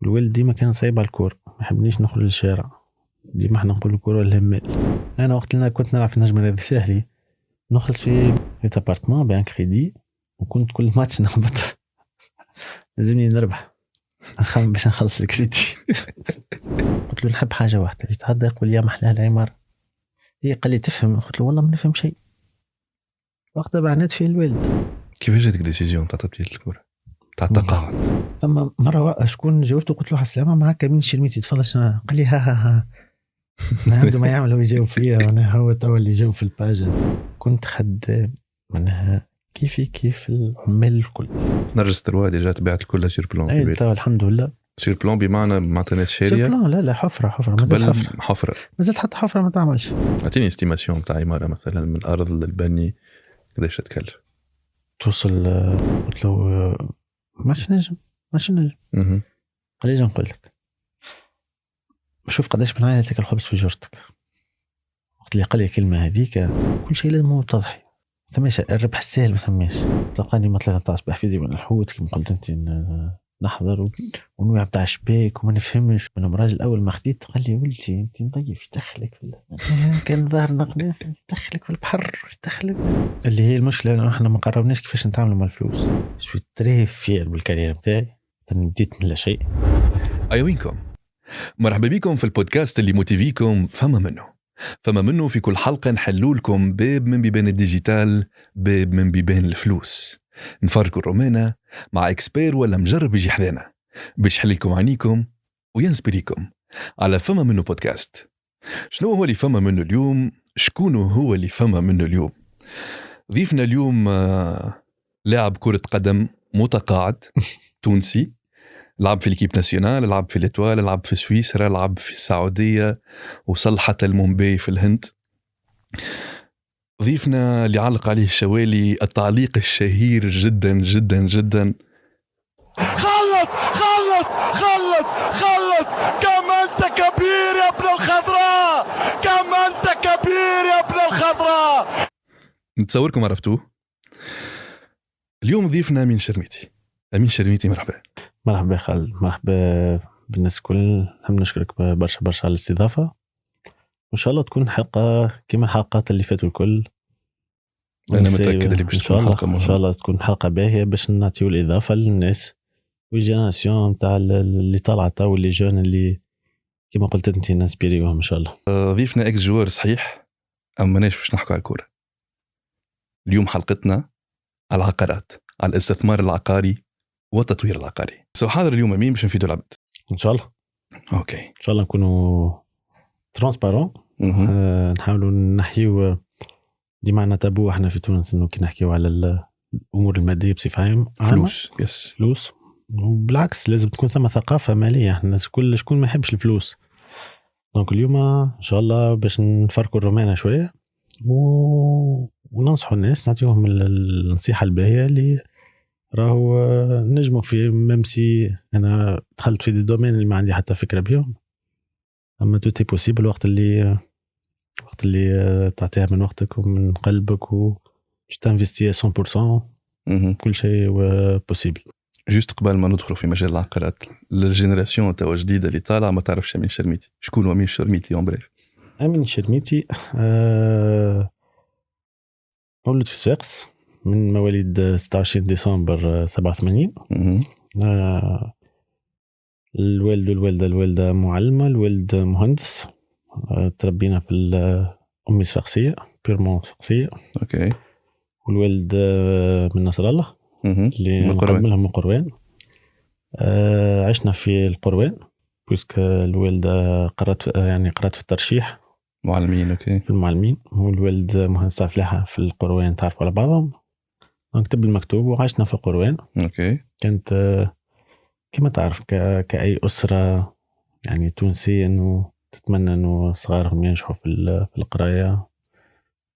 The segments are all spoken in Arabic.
الولد ديما كان صعيب على الكورة، ما يحبنيش نخرج للشارع، ديما احنا نقول الكورة الهمال. انا وقت اللي كنت نلعب في النجم الرياضي ساهلي نخلص في ابارتمان بان كريدي، وكنت كل ماتش نهبط لازمني نربح باش نخلص الكريدي. قلت له نحب حاجة واحدة اللي يتعدى يقول يا محلاها العمارة. هي قال لي تفهم؟ قلت له والله ما نفهم شيء. وقتها بعنات فيه الوالد. كيف جاتك ديسيزيون تاع تبديل الكورة تاع التقاعد؟ ثم مرة شكون جاوبته قلت له السلامة معك كمين الشرميسي تفضل شنو؟ قال لي ها عنده ما يعمل هو يجاوب فيها، وانا هو تو اللي يجاوب في الباجة. كنت خدام معناها كيف العمال الكل. نرجس الوالي جات بعت الكل سير بلان. اي تو الحمد لله سير بلان بمعنى ما عطيناش شارية. سير بلان لا حفرة مازالت حفرة مازالت حتى حفرة ما تعملش. اعطيني استيماسيون تاع عمارة مثلا من الارض للبني قداش تتكلف؟ توصل قلت له ماشي نجم. قال لي نقول لك شوف قداش من عائلتك الخبز في جرتك. وقت اللي قال لي الكلمة هذيك كل شيء لازم تضحي. ثماش الربح السهل ما ثماش. تلقاني مثلا تاع صباح في من الحوت كما قلت انت نحضر ونوع بتاع شباك وما نفهمش. من الراجل اول ما خديت قال لي ولدي انت مضيف يدخلك كان ظهر نقله يدخلك في البحر يدخلك. اللي هي المشكله انه احنا ما قربناش كيفاش نتعامل مع الفلوس. شوي تري فير بالكارير نتاعي بديت من لا شيء. ايوينكم مرحبا بكم في البودكاست اللي موتيفيكم فما منه في كل حلقة نحلوا لكم باب من بيبان الديجيتال، باب من بيبان الفلوس، نفرقوا الرومانة مع اكسبير ولا مجرب يجي حدانا باش يحل لكم عينيكم وينسبريكم على فما منه بودكاست. شنو هو اللي فما منه اليوم؟ شكون هو اللي فما منه اليوم؟ ضيفنا اليوم لاعب كرة قدم متقاعد تونسي، لعب في الكيب ناسيونال، لعب في الاتوال، لعب في سويسرا، لعب في السعودية، وصل حتى المومباي في الهند. ضيفنا اللي علق عليه الشوالي التعليق الشهير جدا جدا جدا، خلص كم انت كبير يا ابن الخضراء، كم انت كبير يا ابن الخضراء. نتصوركم عرفتوه. اليوم ضيفنا أمين شرميتي. أمين شرميتي مرحبا خالد، مرحبا بالناس الكل. نحب نشكرك برشا على الاستضافة، وإن شاء الله تكون حلقة كما الحلقات اللي فاتوا الكل. أنا متأكد اللي باش تكون حلقة مهمة إن شاء الله تكون حلقة باهية باش نعطيو الإضافة للناس والجينيراسيون تاع اللي طالعة تو اللي جون اللي كما قلت أنت نسبيريوهم إن شاء الله. ضيفنا إكس جوار صحيح، أما ناش باش نحكوا على الكورة. اليوم حلقتنا على العقارات، على الاستثمار العقاري والتطوير العقاري. حاضر اليوم أمين باش نفيدوا العبد إن شاء الله. أوكي إن شاء الله نكونوا ترانسبارون. نحاولوا نحيو دي معنا تابو احنا في تونس انه كي نحكيو على الامور الماديه بصفه عامه فلوس. يس فلوس، وبالعكس لازم تكون ثم ثقافه ماليه. احنا الناس كل شكون ما يحبش الفلوس. دونك اليوم ان شاء الله باش نفرقوا الرومانه شويه وننصحوا الناس، نعطيهم النصيحه الباهيه اللي راهو نجموا في ممسي. انا دخلت في دي دومين اللي ما عندي حتى فكره بيهم، اما توتي بوسيبل وقت اللي تعطيها من وقتك ومن قلبك وتنفستي 100%. كل شيء بوسيبل. جوست قبل ما ندخل في مجال العقارات، الجينيراسيون تاع جديده اللي طالعه ما تعرفش أمين شرميتي. شكون هو أمين شرميتي؟ أمين شرميتي مولود في صفاقس، من مواليد 26 ديسمبر 87. الوالد والوالدة معلمة، الوالد مهندس. تربينا في أمي صفاقسية بيرمون صفاقسية. أوكي. والوالد من نصر الله اللي نقبلها من القروان. عشنا في القروان بوسك الوالدة قرأت في الترشيح معلمين. أوكي. في المعلمين، والوالد مهندس فلاحة في القروان، تعرفوا على بعضهم. نكتب المكتوب وعشنا في القروان. أوكي. كانت كما تعرف كأي أسرة يعني تونسية إنه تتمنى إنه صغارهم ينجحوا في القراية.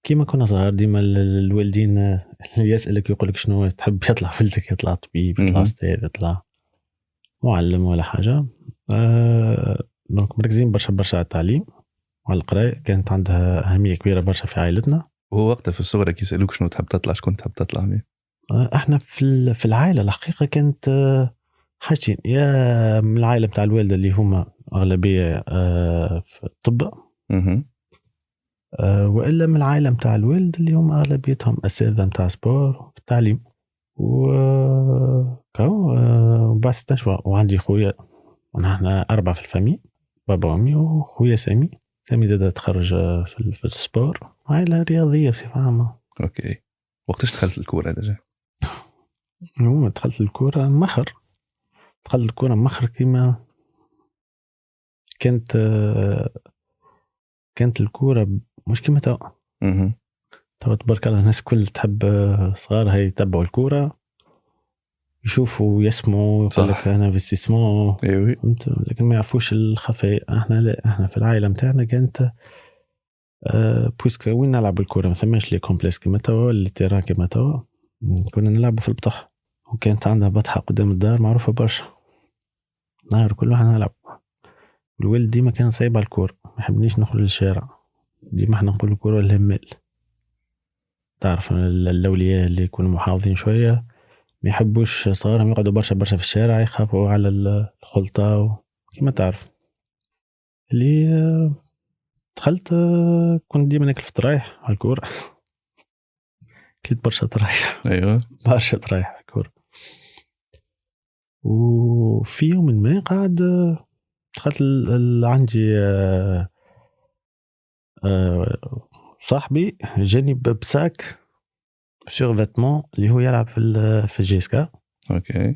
كيما كنا صغار ديما الوالدين اللي يسألك يقولك شنو تحب يطلع ولدك، يطلع طبيب، يطلع أستاذ، يطلع معلم ولا حاجة. دونك مركزين برشا على التعليم وعلى القراية. كانت عندها أهمية كبيرة برشا في عائلتنا. وهو وقتها في الصغر كي يسألوك شنو تحب تطلع، شكون تحب تطلع؟ احنا في العائلة الحقيقة كانت حاجتين، يا من العائلة بتاع الوالدة اللي هما أغلبية في الطب، وإلا من العائلة بتاع الوالد اللي هم أغلبيتهم أساتذة بتاع سبور في التعليم. وبعد 16 وعندي خويا، ونحن 4 في الفامي، بابا وأمي وخويا سامي زاد تخرج في السبور، عائلة رياضية بصفة عامة. اوكي. وقتاش دخلت الكورة دجا؟ هو دخلت الكورة مخر، كيما كانت الكورة مش كيما توا. تبارك الله الناس كل تحب صغارها يتبعوا الكورة، يشوفوا يسمعوا يقول لك انا انفستيسمون، لكن ما يعرفوش الخفاء. احنا لا، احنا في العائله نتاعنا كانت بويسك وين نلعب الكوره، ما ثماش لي كومبلكس كما توا اللي تيران كما توا، كنا نلعب في البطح، وكانت عندها بطحه قدام الدار معروفه برشا، نهار كل واحد نلعب. الوالد ديما كان صعيب على الكوره، ما يحبنيش نخرج للشارع، ديما احنا نقول الكوره الهمال. تعرف الاولياء اللي يكونوا محافظين شويه ما يحبوش صغارهم يقعدوا برشا في الشارع، يخافوا على الخلطة كما تعرف. اللي دخلت كنت ديما ناكل في طرايح على الكورة. كليت برشا طرايح. ايوه برشا طرايح على الكورة. وفي يوم ما قاعد دخلت عندي صاحبي جاني بساك سور فيتمون اللي هو يلعب في الجيسكا. اوكي.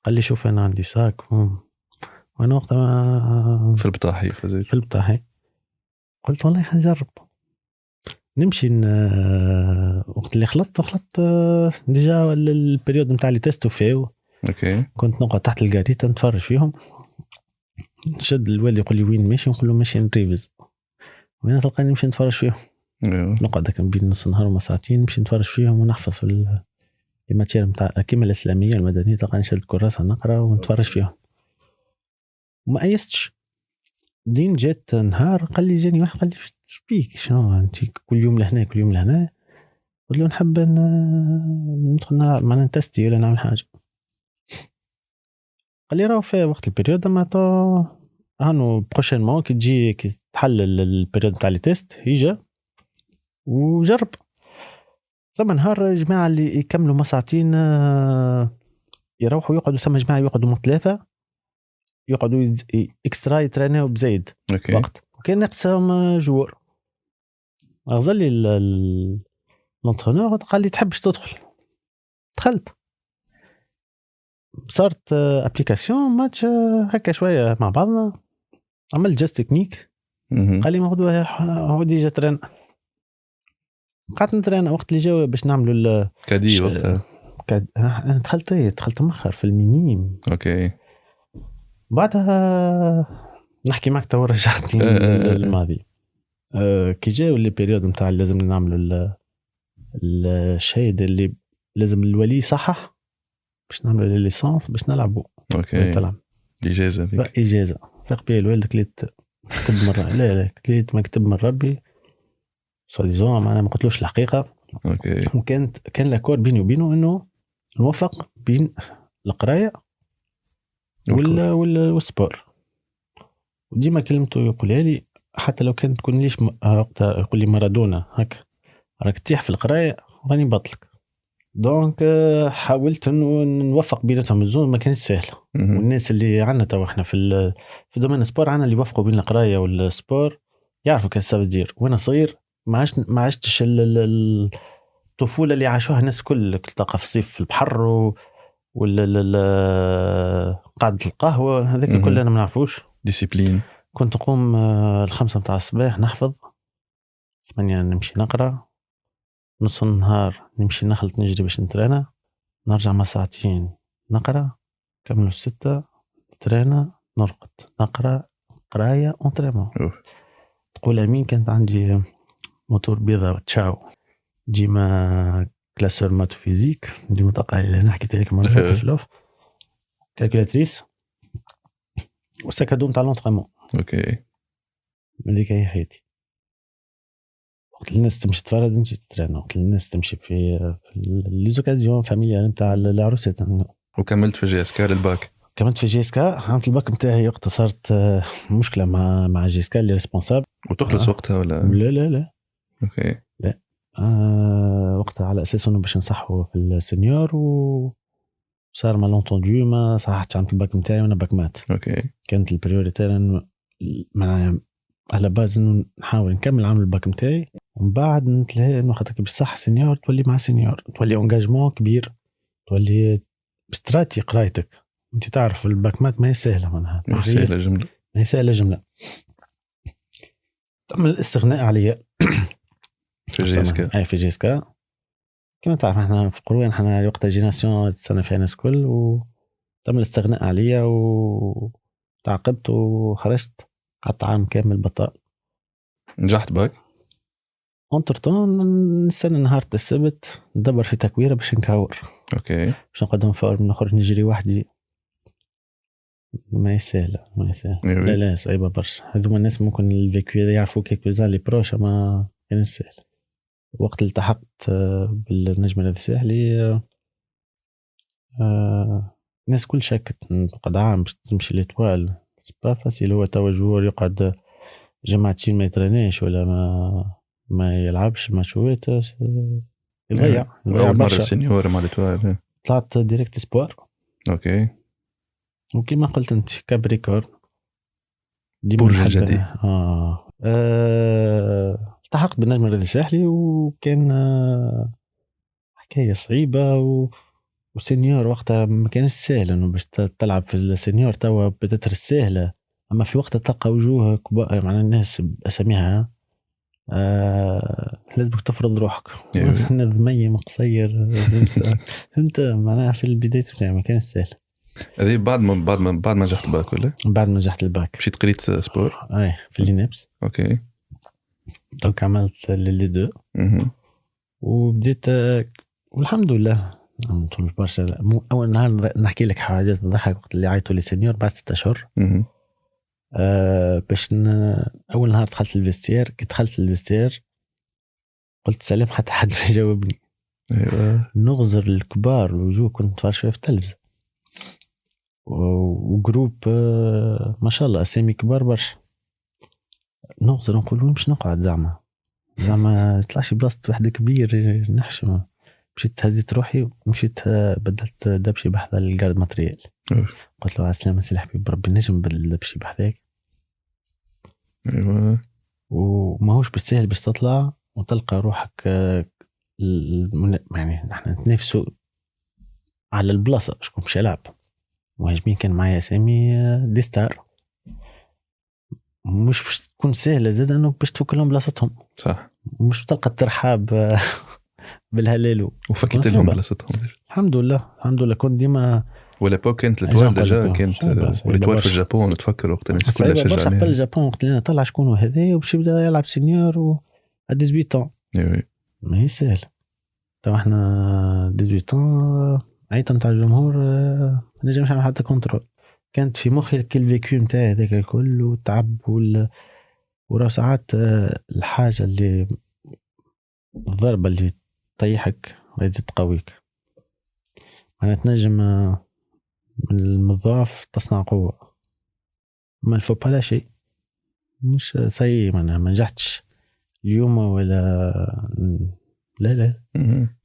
قال لي شوف انا عندي ساك، وانا وقتها في البطاحي قلت والله حنجرب نمشي وقت اللي خلطت ديجا البريود نتاع اللي تيستو فيه. اوكي. كنت نقعد تحت الجاريتا نتفرج فيهم، نشد الوالد يقول لي وين ماشي، نقول له ماشي نريفز، وين تلقاني نمشي نتفرج فيهم. نقعد كان بين نص نهار وما ساعتين نمشي نتفرج فيهم ونحفظ في الماتير نتاع الكيمياء الاسلاميه المدنيه، تلقاني نشد الكراسه نقرا ونتفرج فيهم. وما ايستش. دين جات نهار قال لي جاني واحد قال لي شبيك شنو انت كل يوم لهنا قلت له نحب ندخل نلعب معنا نتستي ولا نعمل حاجه. قال لي راهو في وقت البريود ما تو هانو بروشينمون كي تجي كي تحل البريود تاع لي تيست يجا وجرب. ثم نهار جماعه اللي يكملوا ما ساعتين يروحوا يقعدوا ثم جماعه يقعدوا 3 يقعدوا اكسترا يترينيو بزايد وقت، وكان نقصهم جوار. غزل لي الانترينور قال لي تحبش تدخل؟ دخلت، صارت ابليكاسيون ماتش هكا شويه مع بعضنا، عملت جاست تكنيك. قال لي موضوع هو ديجا ترين، قعدت نترين وقت اللي جاوا باش نعملوا كادي وقتها. انا دخلت مخر في المينيم. اوكي. بعدها نحكي معك تو رجعتني للماضي. كي جاوا اللي بيريود نتاع لازم نعملوا الشهاده اللي لازم الولي يصحح باش نعملوا الليسانس باش نلعبوا. اوكي. تلعب اجازه فاق بيا الوالد كليت كتب مره لا كليت ما كتب من ربي سوليزون، انا ما قلتلوش الحقيقه. اوكي. كان لاكور بيني وبينه انه نوفق بين القرايه والسبور. وديما كلمته يقولها لي حتى لو كانت تكون ليش وقتها يقول لي مارادونا هكا راك تطيح في القرايه راني بطلك. دونك حاولت انه نوفق بيناتهم الزون، ما كانش سهله. والناس اللي عندنا تو احنا في دومين السبور عندنا اللي يوفقوا بين القرايه والسبور يعرفوا كيف سبب دير. وانا صغير ما عشتش الطفوله اللي عاشوها الناس كل تلقى في الصيف في البحر قعدة القهوه هذاك كل انا ما نعرفوش. ديسيبلين. كنت نقوم 5 متاع الصباح نحفظ، 8 نمشي نقرا، نص النهار نمشي نخلط نجري باش نترانا، نرجع مع ساعتين نقرا، كملوا 6 نترانا نرقد نقرا قرايه اونتريمون. تقول امين كانت عندي موتور بيضاء تشاو ديما كلاسور مات فيزيك ديما تلقى هنا حكيت لك مره في اللوف كالكولاتريس وسكادون تاع لونطريمون. اوكي. هذيك هي حياتي. وقت الناس تمشي تتفرج نمشي تترانا، وقت الناس تمشي في لي زوكازيون فاميليال نتاع العروسات وكملت في جي اس كا الباك. كملت في جي اس كا. عملت الباك نتاعي وقت صارت مشكله مع جي اس كا اللي ريسبونسابل. وتخلص وقتها ولا لا اوكي لا وقتها على اساس انه باش نصحوا في السينيور وصار مالونتوندو ما صحتش. عملت الباك نتاعي وانا باك مات. اوكي كانت البريوريتي مع على باز انه نحاول نكمل عمل الباك نتاعي ومن بعد نتلاقي انه خاطر باش صح سينيور تولي مع سينيور تولي انجاجمون كبير تولي استراتيجي قرايتك. انت تعرف الباك مات ما هي سهله معناها ما هي سهله جمله تم الاستغناء عليا في جي اس كا. اي في جي اس كا كما تعرف احنا في قروين احنا وقت جيناسيون السنه فيها ناس كل وتم الاستغناء عليا وتعاقبت وخرجت قعدت عام كامل بطال. نجحت باك انترتون نستنى نهار السبت ندبر في تكويره باش نكور. اوكي باش نقدم فورم نخرج نجري وحدي. ما يسهل لا صعيبه برشا. هذوما الناس ممكن الفيكو يعرفوا كيكوزان لي بروش ما كان سهل. وقت التحقت بالنجم الساحلي الناس كل شكت قد عام باش تمشي ليتوال سبا فاسيل. هو توا جوار يقعد جماعتين ما يترنيش ولا ما يلعبش ماتشات يضيع برشا. سينيور مع ليتوال طلعت ديريكت سبور. اوكي وكما قلت انت كابريكورن برج جديد. التحقت بالنجم الساحلي وكان حكايه صعيبه وسينيور وقتها ما كانش سهل انه باش تلعب في السينيور. توا بدات السهله اما في وقتها تلقى وجوه كبار مع الناس باساميها لازمك تفرض روحك. انا ذمي قصير فهمت معناها في البدايه ما كانش سهل. هذه بعد ما نجحت باك ولا بعد ما نجحت الباك مشيت قريت سبور اي في اللينابس. اوكي دونك عملت لي دو وبديت والحمد لله عملت برشا. اول نهار نحكي لك حاجات تضحك وقت اللي عيطوا لي سينيور بعد 6 أشهر باش اول نهار دخلت الفيستير. كي دخلت الفيستير قلت سلام حتى حد ما جاوبني. ايوه نغزر الكبار الوجوه كنت نتفرج في التلفزه وجروب ما شاء الله اسامي كبار برشا. نغزر نقول مش نقعد زعما طلعش بلاصه واحد كبير نحشم. مشيت هزيت روحي ومشيت بدلت دبشي بحذا الجارد ماتريال. قلت له على السلامه سي الحبيب بربي نجم نبدل دبشي بحذاك. ايوه وماهوش بالسهل باش تطلع وتلقى روحك يعني نحن نتنافسوا على البلاصه شكون باش يلعب. مهاجمين كان معايا اسامي دي ستار مش باش تكون سهله زاد انه باش تفك لهم بلاصتهم. صح مش تلقى الترحاب بالهلالو وفكيت لهم بلاصتهم. الحمد لله كنت ديما ولا بو كانت الاتوال ديجا كانت والاتوال في اليابان تفكر وقت الناس كلها شجعوا برشا قبل اليابان وقت اللي طلع شكون هذا وباش يبدا يلعب سينيور و 18 طون. ايوه ما هي سهل. تو احنا 18 طون عيطه نتاع الجمهور ما نجمش نعمل حتى كنترول. كانت في مخي كل فيكيو نتاعي هذاك الكل والتعب وراه ساعات الحاجه اللي الضربه اللي طيحك وتزيد تقويك. أنا تنجم من الضعف تصنع قوة. ما الفوبا لا شيء مش سيء. ما نجحتش اليوم ولا لا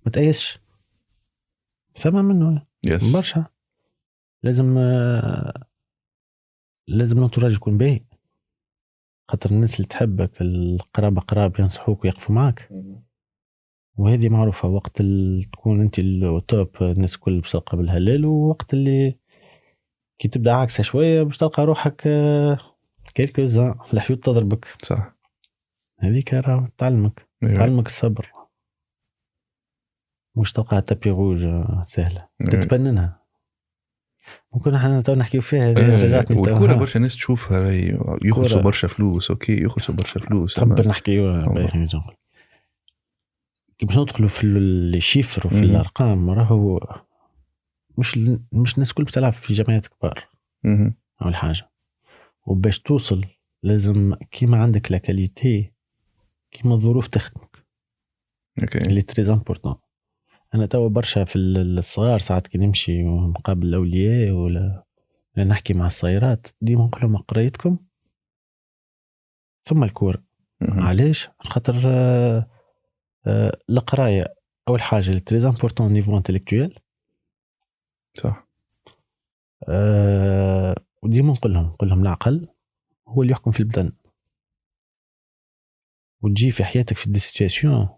ما تأيسش فما منه برشا. لازم نطراج يكون باهي خاطر الناس اللي تحبك القرابة قراب ينصحوك ويقفوا معك. وهذه معروفة وقت اللي تكون انت التوب الناس كل باش تلقى بالهلال ووقت اللي كي تبدا عكسها شوية باش تلقى روحك كيلكوزان الحيوط تضربك. صح هذيك راه تعلمك تعلمك الصبر. مش تلقى تابي روج سهلة تتبننها. ممكن احنا تو نحكيو فيها رجعتني والكورة برشا ناس تشوفها يخلصوا برشا فلوس. اوكي يخلصوا برشا فلوس تبر نحكيوها باهي جمل كي باش ندخلوا في الشيفر وفي الارقام راهو مش الناس كل بتلعب في جمعيات كبار. اول حاجه وباش توصل لازم كيما عندك لا كاليتي كيما الظروف تخدمك. اوكي اللي تري امبورطون. انا تو برشا في الصغار ساعات كي نمشي ونقابل الاولياء ولا نحكي مع الصغيرات ديما نقول لهم قرايتكم ثم الكورة. علاش؟ خاطر القرايه اول حاجه اللي تري امبورطون نيفو انتيليكتويل. صح. وديما نقول لهم العقل هو اللي يحكم في البدن، وتجي في حياتك في دي سيتوياسيون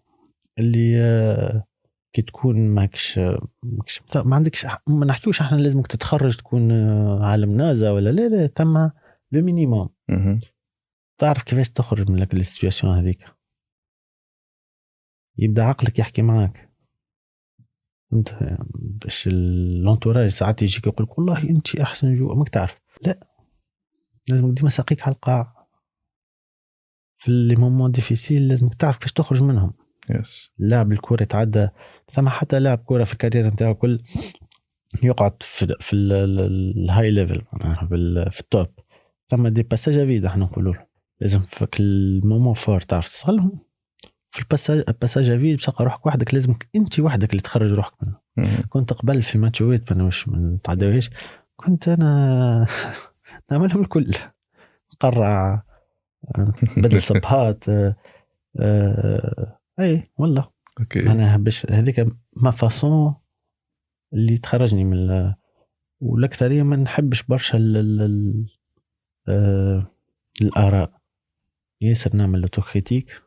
اللي كي تكون ماكش ما عندكش، ما نحكيوش احنا لازمك تتخرج تكون عالم نازا ولا لا تم لو مينيموم تعرف كيفاش تخرج من السيتوياسيون هذيك. يبدا عقلك يحكي معاك انت باش الانتوراج ساعات يجيك يقول لك والله انت احسن جوا ماك تعرف، لا لازم ديما ساقيك على القاع في لي مومون ديفيسيل لازم تعرف باش تخرج منهم. يس. لاعب الكرة يتعدى ثم حتى لاعب كرة في الكارير نتاعو كل يقعد في الهاي ليفل في التوب ثم دي باساج فيد احنا نقولوا لازم في المومون فور تعرف تستغلهم. في الباساج فيد بتلقى روحك وحدك، لازمك انت وحدك اللي تخرج روحك منه. كنت قبل في ماتشويت انا مش من تعداوهاش كنت انا نعملهم الكل نقرع بدل صبحات اي والله اوكي. انا باش هذيك ما فاصون اللي تخرجني من والاكثريه ما نحبش برشا الاراء، ياسر نعمل اوتوكريتيك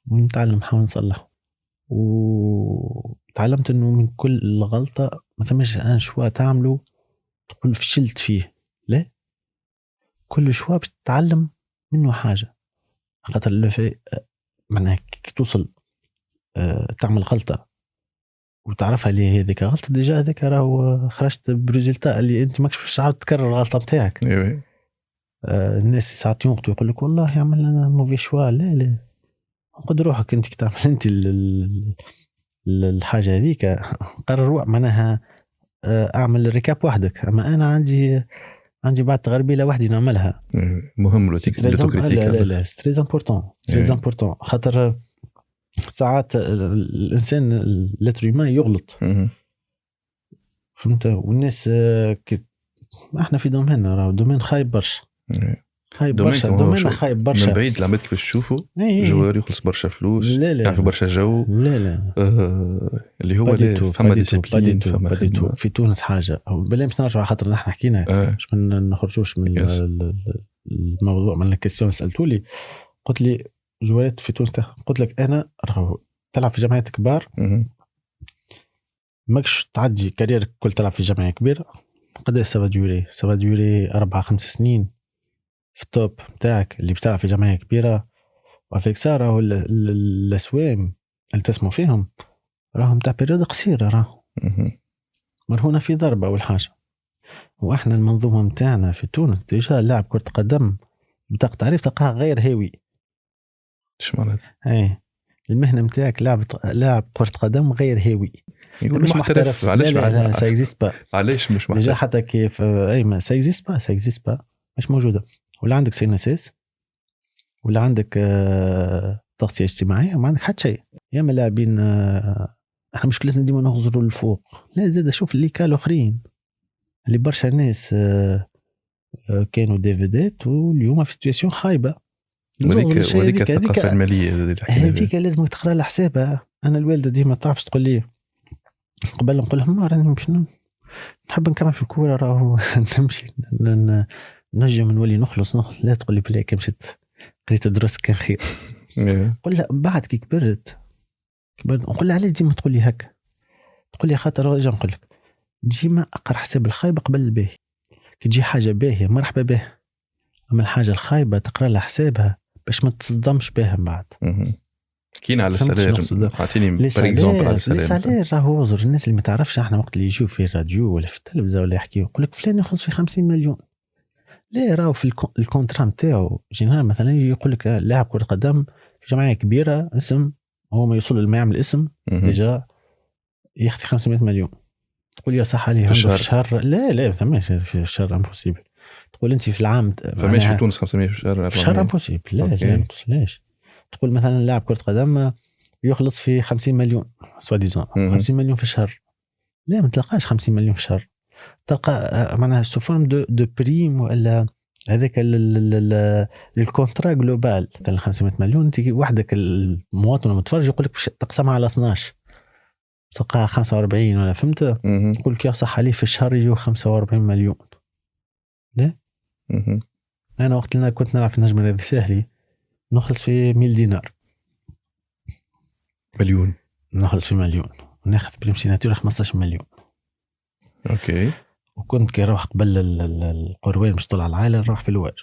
ونتعلم نحاول نصلح. وتعلمت انه من كل غلطه ما ثمش انا شويه تعمله تقول فشلت فيه، لا كل شويه باش تتعلم منه حاجه. خاطر اللي في معناها كي توصل تعمل غلطه وتعرفها اللي هذيك غلطه ديجا هذيك راهو خرجت بريزلتا اللي انت ماكش باش تعاود تكرر الغلطه نتاعك. الناس ساعات ينقطوا يقول لك والله يعمل لنا موفي شوا، لا خذ روحك انت تعمل انت الحاجه هذيك قرر معناها اعمل ريكاب وحدك. اما انا عندي بعد تغربيله وحدي نعملها مهم الاوتوكريتيك. لا ستريز امبورطون خاطر ساعات الانسان الاتريما يغلط فهمت. والناس احنا في دوميننا راهو دومين خايب برشا دومين خايب برشا من بعيد العباد كيفاش تشوفوا جوار يخلص برشا فلوس يعرف برشا جو اللي هو فما ديسيبلين في تونس حاجه بلا مش نرجع خاطر نحن حكينا باش ما نخرجوش من الموضوع من الكيستيون سالتولي. قلت لي جوارات في تونس قلت لك انا راهو تلعب في جمعيات كبار ماكش تعدي كاريرك كل تلعب في جمعيه كبيره. قداش سافا ديوري 4-5 سنين في التوب نتاعك اللي بتلعب في جمعيه كبيره. وفيك راهو الاسوام اللي تسمو فيهم راهم تاع بيريود قصيره راهو مرهونه في ضربه اول حاجه. واحنا المنظومه نتاعنا في تونس ديجا لاعب كره قدم بطاقه تعريف تلقاها غير هاوي. ايش معناتها؟ اي المهنه نتاعك لاعب كره قدم غير هاوي يقول مش محترف. علاش سا اكزيست با؟ علاش مش محترف؟ ديجا حتى كيف اي ما سا اكزيست با مش موجوده. ولا عندك سيناسيس ولا عندك تغطيه اجتماعيه وما عندك حتى شيء. يا ما لاعبين احنا مشكلتنا ديما نغزروا للفوق، لا زاد شوف اللي كانوا اخرين اللي برشا ناس كانوا ديفيدات واليوم في سيتوياسيون خايبه. وذيك الثقافه الماليه هذيك لازم تقرا لها حسابها. انا الوالده ديما تعرفش تقول لي قبل نقول لهم راني نحب نكمل في الكوره راهو نمشي نجم نولي نخلص لا تقول لي بلاك كي مشيت قريت دروس كان خير. قل لا بعد كي كبرت نقول لها علاش ديما تقول لي هكا؟ تقول لي خاطر رجع نقول لك ديما اقرا حساب الخايبه قبل الباهي. كي تجي حاجه باهيه مرحبا بها، اما الحاجه الخايبه تقرا لها حسابها باش ما تصدمش بها من بعد. كاين على السالير عطيني بار اكزومبل على السالير راهو عذر. الناس اللي ما تعرفش احنا وقت اللي يجوا في الراديو ولا في التلفزه ولا يحكيوا يقول لك فلان يخلص في 50 مليون. لا راهو في الكونترا نتاعو جينيرال مثلا يجي يقول لك لاعب كره قدم في جمعيه كبيره اسم هو ما يوصل لما يعمل اسم ديجا ياخذ 500 مليون. تقول يا صح عليه في الشهر لا ثماش في الشهر امبوسيبل. تقول انت في العام فماش في تونس 500 في الشهر امبوسيبل. لا ما توصلش. تقول مثلا لاعب كره قدم يخلص في 50 مليون سوا ديزون 50 مليون في الشهر. لا ما تلقاش 50 مليون في الشهر، تلقى معناها سو فورم دو بريم ولا هذاك الكونترا جلوبال تاع 500 مليون. انت وحدك المواطن المتفرج يقول لك تقسمها على 12 تلقاها 45 ولا فهمت. يقول لك يصح عليه في الشهر يجوا 45 مليون. لا انا وقت اللي كنت نلعب في النجم الرياضي ساهلي نخلص في 1000 دينار مليون، نخلص في مليون وناخذ بريم سيناتور 15 مليون. اوكي. وكنت كي نروح قبل القروين مش طلع العائله نروح في الواج.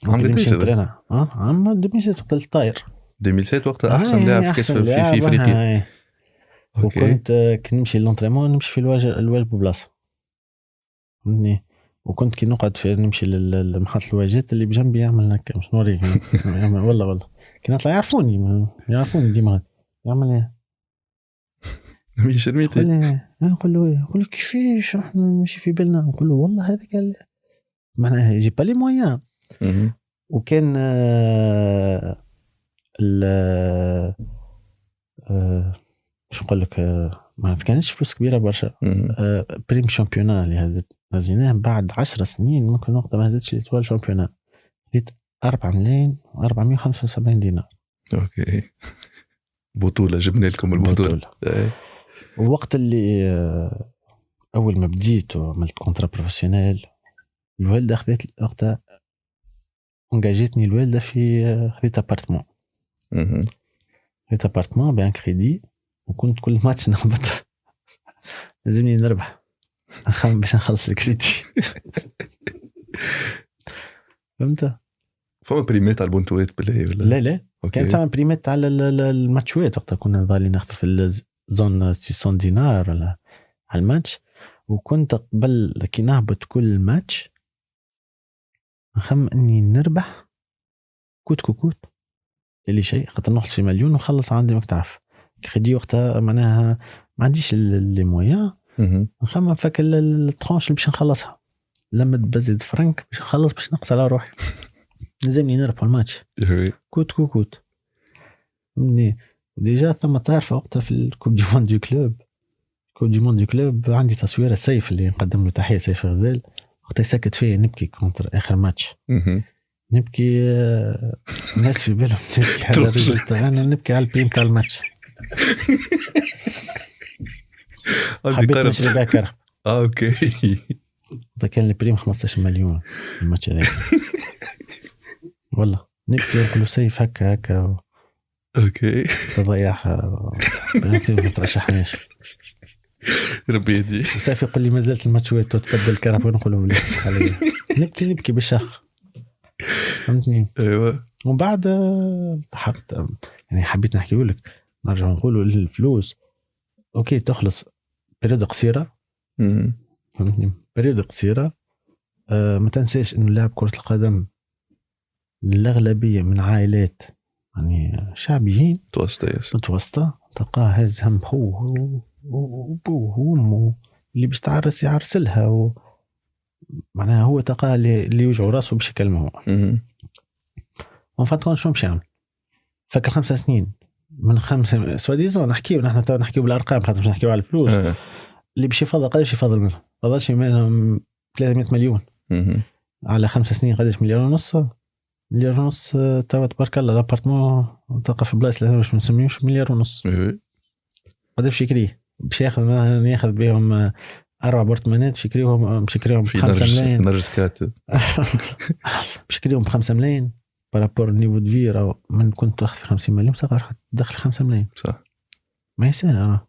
عام قديش هذا؟ عام 2007 وقت الطاير 2007 وقتها احسن لاعب في افريقيا. وكنت كي نمشي للونتريمون نمشي في الواج ببلاصه فهمتني. وكنت كي نقعد في نمشي لمحطه الواجات اللي بجنبي يعمل هكا مش نوريك والله كي نطلع يعرفوني ديما يعمل ايه مش رميتي نقول له كيفاش احنا نمشي في بالنا نقول له والله هذا قال معناها يجي با لي مويان. وكان شو نقول لك ما كانش فلوس كبيره برشا. بريم شامبيونا اللي هزيناه بعد 10 سنين ممكن وقت ما هزتش ليتوال شامبيونا زيد 4 ملايين و475 دينار. اوكي بطوله جبنا لكم البطوله. ووقت اللي اول ما بديت وعملت كونترا بروفيسيونيل الوالده اخذت وقتها انجاجتني الوالده في خديت ابارتمون. خديت ابارتمون بان كريدي وكنت كل ماتش نهبط لازمني نربح باش نخلص الكريدي. فهمت؟ فما بريمات على البونتوات بالله ولا لا كانت تعمل بريمات على الماتشوات وقتها كنا ظالي ناخذ في الزون 600 دينار ولا على الماتش. وكنت قبل كي نهبط كل ماتش نخم اني نربح كوت اللي شيء خاطر نخلص في مليون ونخلص عندي ما تعرف كريدي وقتها معناها ما عنديش لي مويان نخمم فك الترونش اللي باش نخلصها لما تبزد فرنك باش نخلص باش نقص على روحي لازمني نربح الماتش كوت مني. وديجا ثم تعرف وقتها في الكوب دي موند دو كلوب عندي تصويره سيف اللي نقدم له تحيه سيف غزال وقتها سكت فيه نبكي كونتر اخر ماتش نبكي الناس في بالهم نبكي على الريزلت انا نبكي على البريم تاع الماتش. حبيت نشري ذاكرة اوكي ده كان البريم 15 مليون الماتش هذاك والله نبكي نقول سيف هكا اوكي تضيعها بنتي ما ترشحناش ربي يهدي. وسيف يقول لي ما زالت الماتشات تتبدل الكرهبة ونقول له علي نبكي بالشخ فهمتني. ايوه وبعد حتى يعني حبيت نحكي لك نرجع نقولوا الفلوس اوكي تخلص بريد قصيره فهمتني بريد قصيره. ما تنساش انه لاعب كره القدم الاغلبيه من عائلات يعني شعبيين متوسطه تلقاه هاز هم هو وابوه وامه اللي باش تعرس يعرس لها معناها هو تلقاه اللي يوجعوا راسه باش يكلمه. وفات شو مش يعمل فكر 5 سنين من 5 سواديزون نحكيو نحن نحكيو بالارقام خاطر مش نحكيو على الفلوس اللي باش يفضل قداش يفضل منهم فضلش منهم 300 مليون على 5 سنين قداش 1.5 مليار توا تبارك الله الابارتمون تلقى في بلاصه لازم باش ما نسميوش 1.5 مليار قداش يشريه باش ياخذ بهم 4 برطمانات فيكريهم ب 5 ملايين نرجس كاتب بشكريهم ب5 ملايين بارابور نيفو دفير من كنت تاخذ في 50 مليون صار دخل 5 ملايين صح ما هي سهله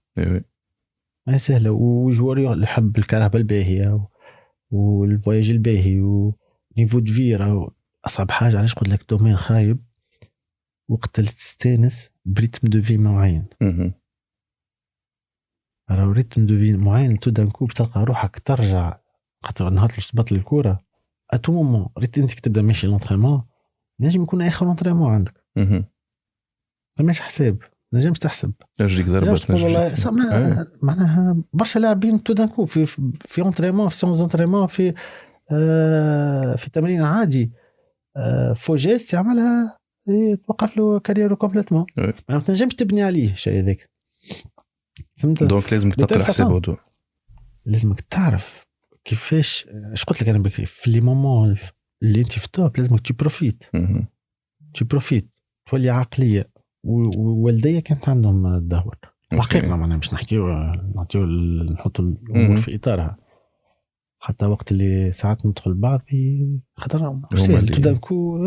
ما هي سهله. وجواري اللي يحب الكهرباء الباهيه والفواياج الباهي ونيفو دفير اصعب حاجه علاش قلت لك دومين خايب وقت تستانس بريتم دو في معين راه ريتم دو في معين تو دانكو بتلقى روحك ترجع خاطر نهار اللي تبطل الكوره اتو مومون ريت انت تبدا ماشي لونطريمون نجم يكون اخر لونطريمون عندك ماش حساب نجمش تحسب رجلك ضربت والله معناها برشا لاعبين تو دانكو في لونطريمون في سونز لونطريمون في تمرين عادي فوجيست يعملها توقف له كاريره كومبليتمون. ما تنجمش تبني عليه شيء هذاك. فهمت؟ دونك لازم تقرا حساب الموضوع، لازمك تعرف كيفاش. اش قلت لك انا بكري في لي مومون اللي انت في التوب لازمك تي بروفيت تولي عقليه. ووالديا كانت عندهم الدهور حقيقه، معناها مش نعطيو نحطوا الامور في اطارها. حتى وقت اللي ساعات ندخل بعض خاطر تبدا نكو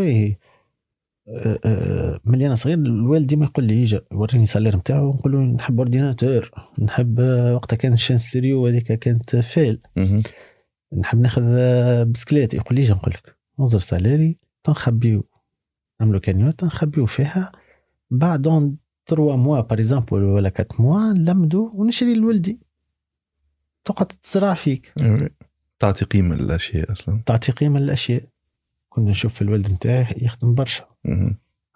ملي انا صغير الوالد ديما يقول لي يجي وريني سالير نتاعو، نقول له نحب اورديناتور، نحب وقتها كان شان ستيريو هذيك كانت فيل، نحب ناخذ بسكليت. يقول لي يجي نقول لك نظر ساليري تنخبيو نعملو كانيوت نخبيو فيها، بعد 3 موا بار اكزامبل ولا 4 موا نلمدو ونشري لولدي. تقعد تزرع فيك، تعطي قيمه للاشياء، اصلا تعطي قيمه للاشياء. كنا نشوف في الولد نتاعي يخدم برشا،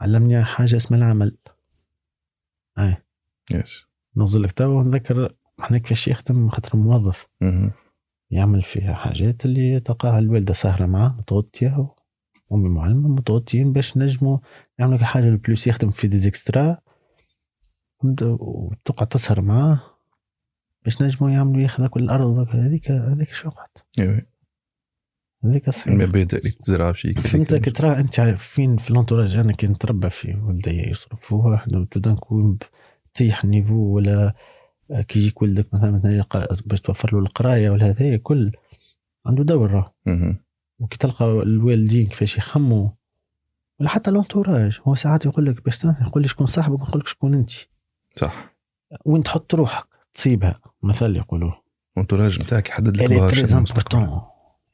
علمني حاجه اسمها العمل. يس نوصل لك توا نذكر احنا كيفاش يخدم، خاطر موظف يعمل فيها حاجات اللي تلقاها الوالده سهره معاه متغطيه، امي معلمه متغطيين باش نجموا يعملوا حاجه البلوس، يخدم في ديزيكسترا وتقعد تسهر معاه باش نجموا يعملوا ياخذ كل الارض. هذيك شو وقت هذيك صحيح المبادئ اللي تزرع فيك. فهمتك؟ ترى انت عارف فين في الانتوراج انا كنت نتربى في والدي يصرفوها، احنا تبدا نكون تيح نيفو ولا كي يجيك ولدك مثلا باش توفر له القرايه ولا هذا كل عنده دور. وكي تلقى الوالدين كيفاش يخموا ولا حتى الانتوراج، هو ساعات يقول لك باش يقول لي شكون صاحبك، نقول لك شكون انت، صح، وين تحط روحك تصيبها مثل يقولوا. الانتوراج نتاعك يحدد لك برشا.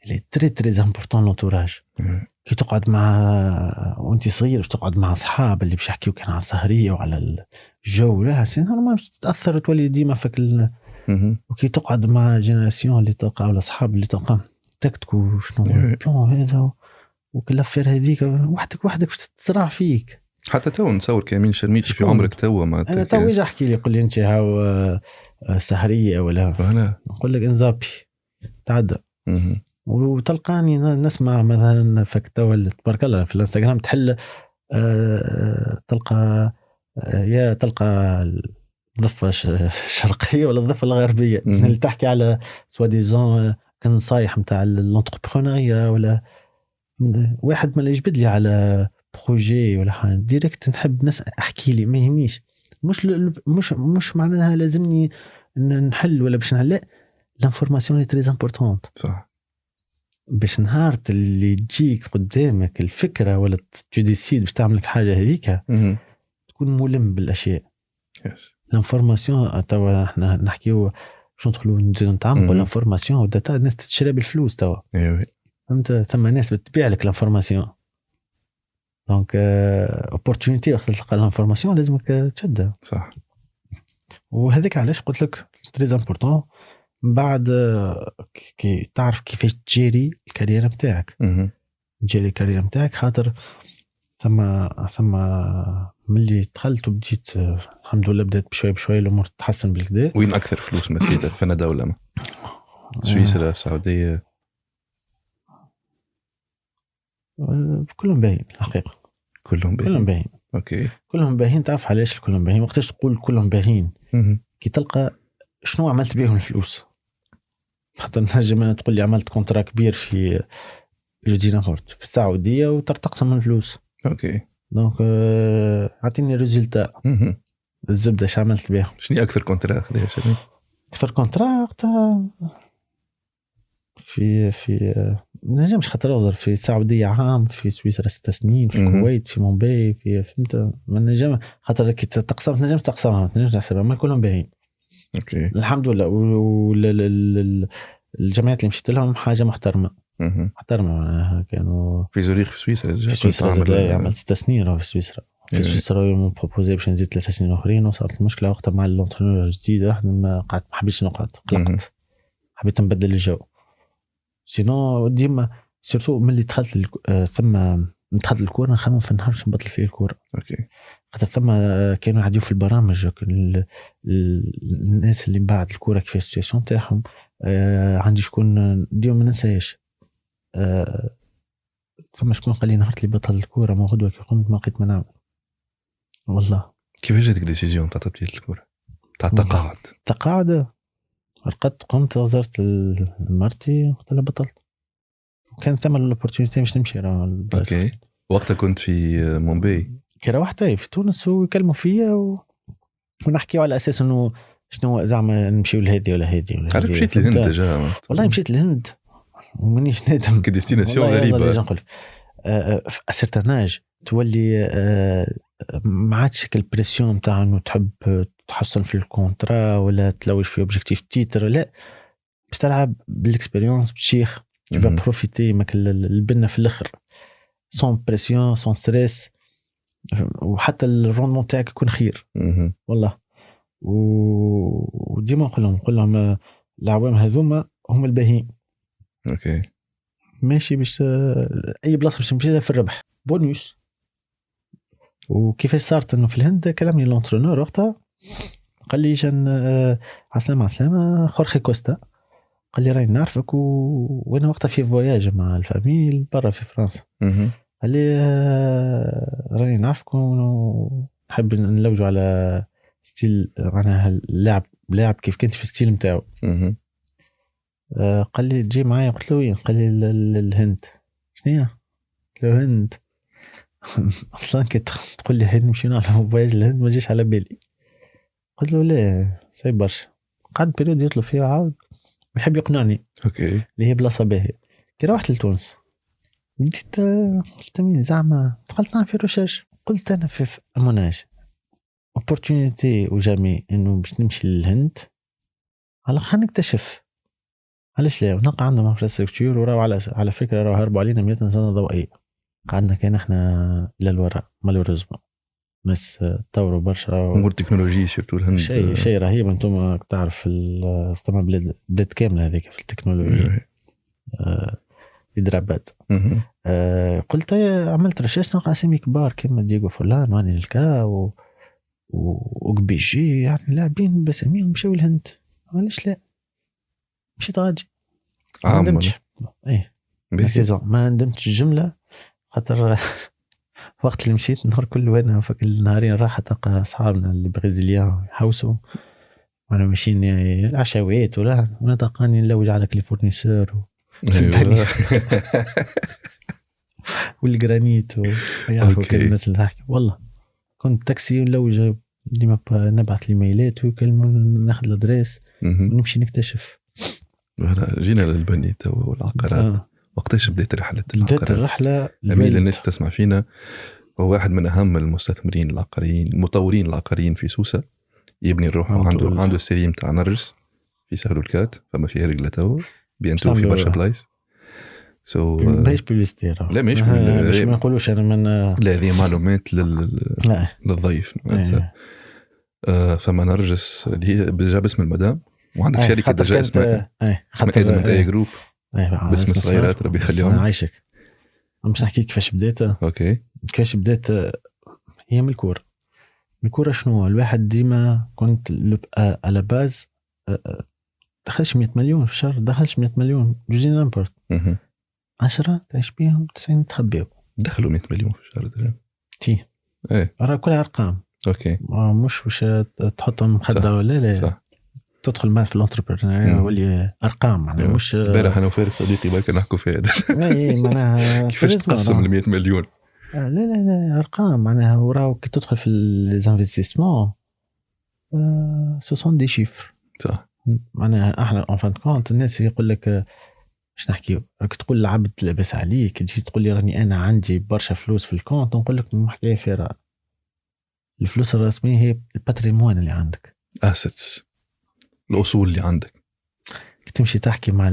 اللي تري امبورطون الانتوراج. كي تقعد مع وانت صغير تقعد مع اصحاب اللي باش يحكيو كان على السهريه وعلى الجو، لا سينما مش تتاثر تولي ديما فك وكي تقعد مع جينيراسيون اللي تلقى ولا اصحاب اللي تلقى تكتكو شنو البلان هذا وكل الافير هذيك وحدك باش تزرع فيك. حتى تو نتصور كامل شرميت في عمرك تو ما انا تو يجي احكي لي يقول لي انت هاو سهريه ولا نقول لك انزابي تعدى. وتلقاني نسمع مثلا فكتوا تبارك الله في الانستغرام تحل تلقى تلقى الضفه الشرقيه ولا الضفه الغربيه اللي تحكي على سواديزون كان صايح نتاع الانتربرونيا ولا واحد ما يجبد لي على بروجي ولا حاجه ديريكت نحب احكي لي ما يهمنيش. مش معناها لازمني نحل ولا باش نحل، لانفورماسيون لي تري امبورطونت. صح، باش نهارت اللي تجيك قدامك الفكره ولا تديسيد باش تعمل لك حاجه هذيك تكون ملم بالاشياء. لانفورماسيون توا احنا نحكيو باش ندخلوا نتعمقوا لانفورماسيون والداتا. الناس تشري بالفلوس توا، فهمت؟ ثم ناس بتبيع لك لانفورماسيون، دونك اوبورتونيتي وقت تلقى لانفورماسيون لازمك تشدها. صح، وهذاك علاش قلت لك تري امبورطون بعد كي تعرف كيفاش تجيري الكارير نتاعك. تجيري الكارير نتاعك خاطر ثم ملي دخلت وبديت الحمد لله بدات بشوي الامور تتحسن بالكدا. وين اكثر فلوس مسيده في دوله ما؟ سويسرا، السعوديه؟ كلهم باين الحقيقه، كلهم باين. اوكي، كلهم باين. تعرف علاش كلهم باين؟ وقتاش تقول كلهم باين؟ كي تلقى شنو عملت بيهم الفلوس. حتى نجم تقول لي عملت كونترا كبير في جودينا هورت في السعوديه وترتقت من الفلوس. اوكي، دونك اعطيني ريزلتا الزبده اش عملت بيهم. شنو اكثر كونترا خذيها؟ شنو اكثر كونترا في نجمش خاطر اوزر في السعوديه عام، في سويسرا 6 سنين، في الكويت، في مومباي، في فهمت ما نجم خاطر كي تقسم نجم تقسمها نجم تحسبها ما كلهم باهين. اوكي، الحمد لله. الجمعيات اللي مشيت لهم حاجه محترمه. كانوا في زوريخ في سويسرا. في سويسرا عملت 6 سنين في سويسرا. في سويسرا يوم بروبوزي باش نزيد 3 سنين اخرين، وصارت المشكله وقتها مع الانترنور الجديد احنا ما حبيتش نقعد، قلقت، حبيت نبدل الجو. سينو ديما سيرتو ملي دخلت ثم دخلت الكوره نخمم في النهار باش نبطل فيه الكوره. اوكي، خاطر ثم كانوا يعديو في البرامج الناس اللي بعد الكوره كيف السيتواسيون تاعهم. عندي شكون ديما ما ننساش فما شكون قال لي نهار اللي بطل الكوره ما غدوه كي قمت ما لقيت ما نعمل والله. كيف جاتك ديسيزيون تاع تبديل الكوره تاع تقاعد رقدت قمت غزرت لمرتي قلت لها بطلت. كان ثم الاوبورتونيتي باش نمشي اوكي. وقتها كنت في مومباي كي روحت في تونس ويكلموا فيا ونحكيوا على اساس انه شنو زعما نمشيو لهذه ولا هذه. عارف مشيت للهند ديجا والله مشيت للهند ومانيش نادم كديستيناسيون غريبه. في اسرتناج تولي ما عادش البريسيون تاع انه تحب تحصل في الكونترا ولا تلوج في اوبجيكتيف تيتر. لا باش تلعب بالاكسبيريونس بشيخ تبقى بروفيتي ماك البنه في الاخر سون بريسيون سون ستريس وحتى الروندمون تاعك يكون خير والله. وديما نقول لهم العوام هذوما هم الباهين. اوكي ماشي باش اي بلاصه باش نمشي لها في الربح بونيس. وكيفاش صارت انه في الهند كلامني لونترونور وقتها قال لي جان عسلامة خورخي كوستا قال لي راي نعرفك وانا وقتها في فواياج مع الفاميل برا في فرنسا. قال لي راني نعرفك ونحب نلوجوا على ستيل معناها لاعب كيف كنت في الستيل نتاعو. قال لي تجي معايا قلت له وين؟ قال لي الهند. شنو هي؟ قلت له الهند. اصلا كي تقول لي هين نمشي نعمل فواياج للهند ما جيش على بالي. قلت له لا صعيب برشا. قعد بيريود يطلب فيها عاود يحب يقنعني اوكي اللي هي بلاصه باهيه. كي روحت لتونس بديت قلت مين زعما دخلت في روشاش. قلت انا في اموناج اوبورتونيتي وجامي انه باش نمشي للهند على خلينا نكتشف علاش لا ونلقى عندهم انفراستراكتور وراو على فكره راهو هربوا علينا 100 سنه ضوئيه. قعدنا كان احنا للوراء مالوريزمون ناس طوروا برشا امور تكنولوجيا سيرتو الهند شيء رهيب. انتم تعرف استمع بلاد كامله هذيك في التكنولوجيا إدرابات. قلت عملت رشاش نلقى اسامي كبار كما دييغو فلان واني الكا وقبيجي يعني لاعبين بساميهم مشاو الهند. علاش لا مشيت غادي ما ندمتش. ما ندمتش الجمله خاطر وقت اللي مشيت النهار كله وانا فك النهارين راح تلقى اصحابنا اللي برازيليان يحوسوا وانا ماشيين العشوات ولا وانا تلقاني نلوج على كاليفورنيسور والجرانيت ويعرفوا كل الناس اللي تحكي. والله كنت تاكسي ونلوج ديما نبعث لي ميلات ويكلموا ناخذ الادريس ونمشي نكتشف. جينا للبني والعقارات. وقتاش بديت رحلة العقارات؟ بديت الرحلة أميل الناس تسمع فينا هو واحد من أهم المستثمرين العقاريين المطورين العقاريين في سوسة. يبني الروح عنده السيريم تاع نرجس في سهل الكات فما فيها رجلته بينتو في برشا بلايص. ماهيش بوليستير لا ماهيش باش ما نقولوش أنا من لا هذه معلومات للضيف. فما نرجس اللي هي بجا باسم المدام وعندك شركة دجا اسمها إدمنتايا جروب باسم الصغيرات ربي يخليهم. عايشك مش نحكي كيفاش بديت. اوكي كيفاش بديت هي من الكورة شنو الواحد ديما كنت على باز دخلش 100 مليون في الشهر دخلش 100 مليون جوزين نمبرت 10 تعيش بيهم 90 تخبيهم دخلوا 100 مليون في الشهر ده تي ايه راه كلها ارقام. اوكي مش واش تحطهم مخده ولا لا صح. تدخل معي في الانتربرنوريا واللي ارقام يعني مش امبارح انا وفارس صديقي بالك نحكوا في هذا اي معناها كيفاش تقسم ال 100 مليون. لا ارقام معناها وراو كي تدخل في ليزانفستيسمون سوسون دي شيفر صح. معناها احنا اون فان كونت الناس يقول لك باش نحكيو راك تقول العبد لاباس عليك تجي تقول لي راني انا عندي برشا فلوس في الكونت نقول لك حكايه فيها الفلوس الرسميه هي الباتريمون اللي عندك assets الأصول اللي عندك. تمشي تحكي مع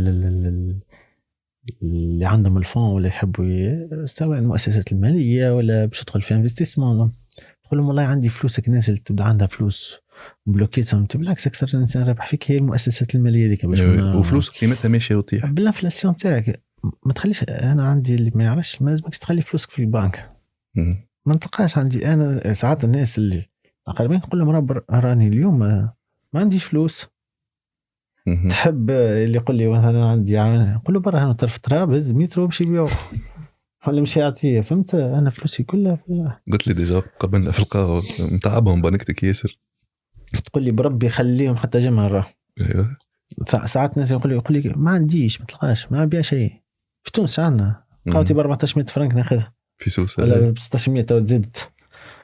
اللي عندهم الفون ولا يحبوا سواء المؤسسات المالية ولا باش تدخل في انفستيسمون تقول لهم والله عندي فلوسك الناس اللي تبدا عندها فلوس بلوكيتهم بالعكس أكثر إنسان رابح فيك هي المؤسسات المالية ذيك باش وفلوس قيمتها ماشية وطيح بالانفلاسيون تاعك. ما تخليش أنا عندي اللي ما يعرفش ما لازمكش تخلي فلوسك في البنك ما نتلقاش عندي أنا ساعات الناس اللي أقربين نقول لهم راني اليوم ما عنديش فلوس تحب اللي يقول لي مثلا عندي نقول له برا هنا طرف تراب هز متر وامشي بيو ولا مش يعطيه. فهمت؟ انا فلوسي كلها قلت لي ديجا قبلنا في القهوة متعبهم بنكتك ياسر. تقول لي بربي خليهم حتى جمعة راه. ايوه ساعات ناس يقول لي ما عنديش ما تلقاش ما بيع شيء. في تونس عندنا قاوتي ب 1400 فرنك ناخذها في سوسة ولا ب 1600 تو زدت.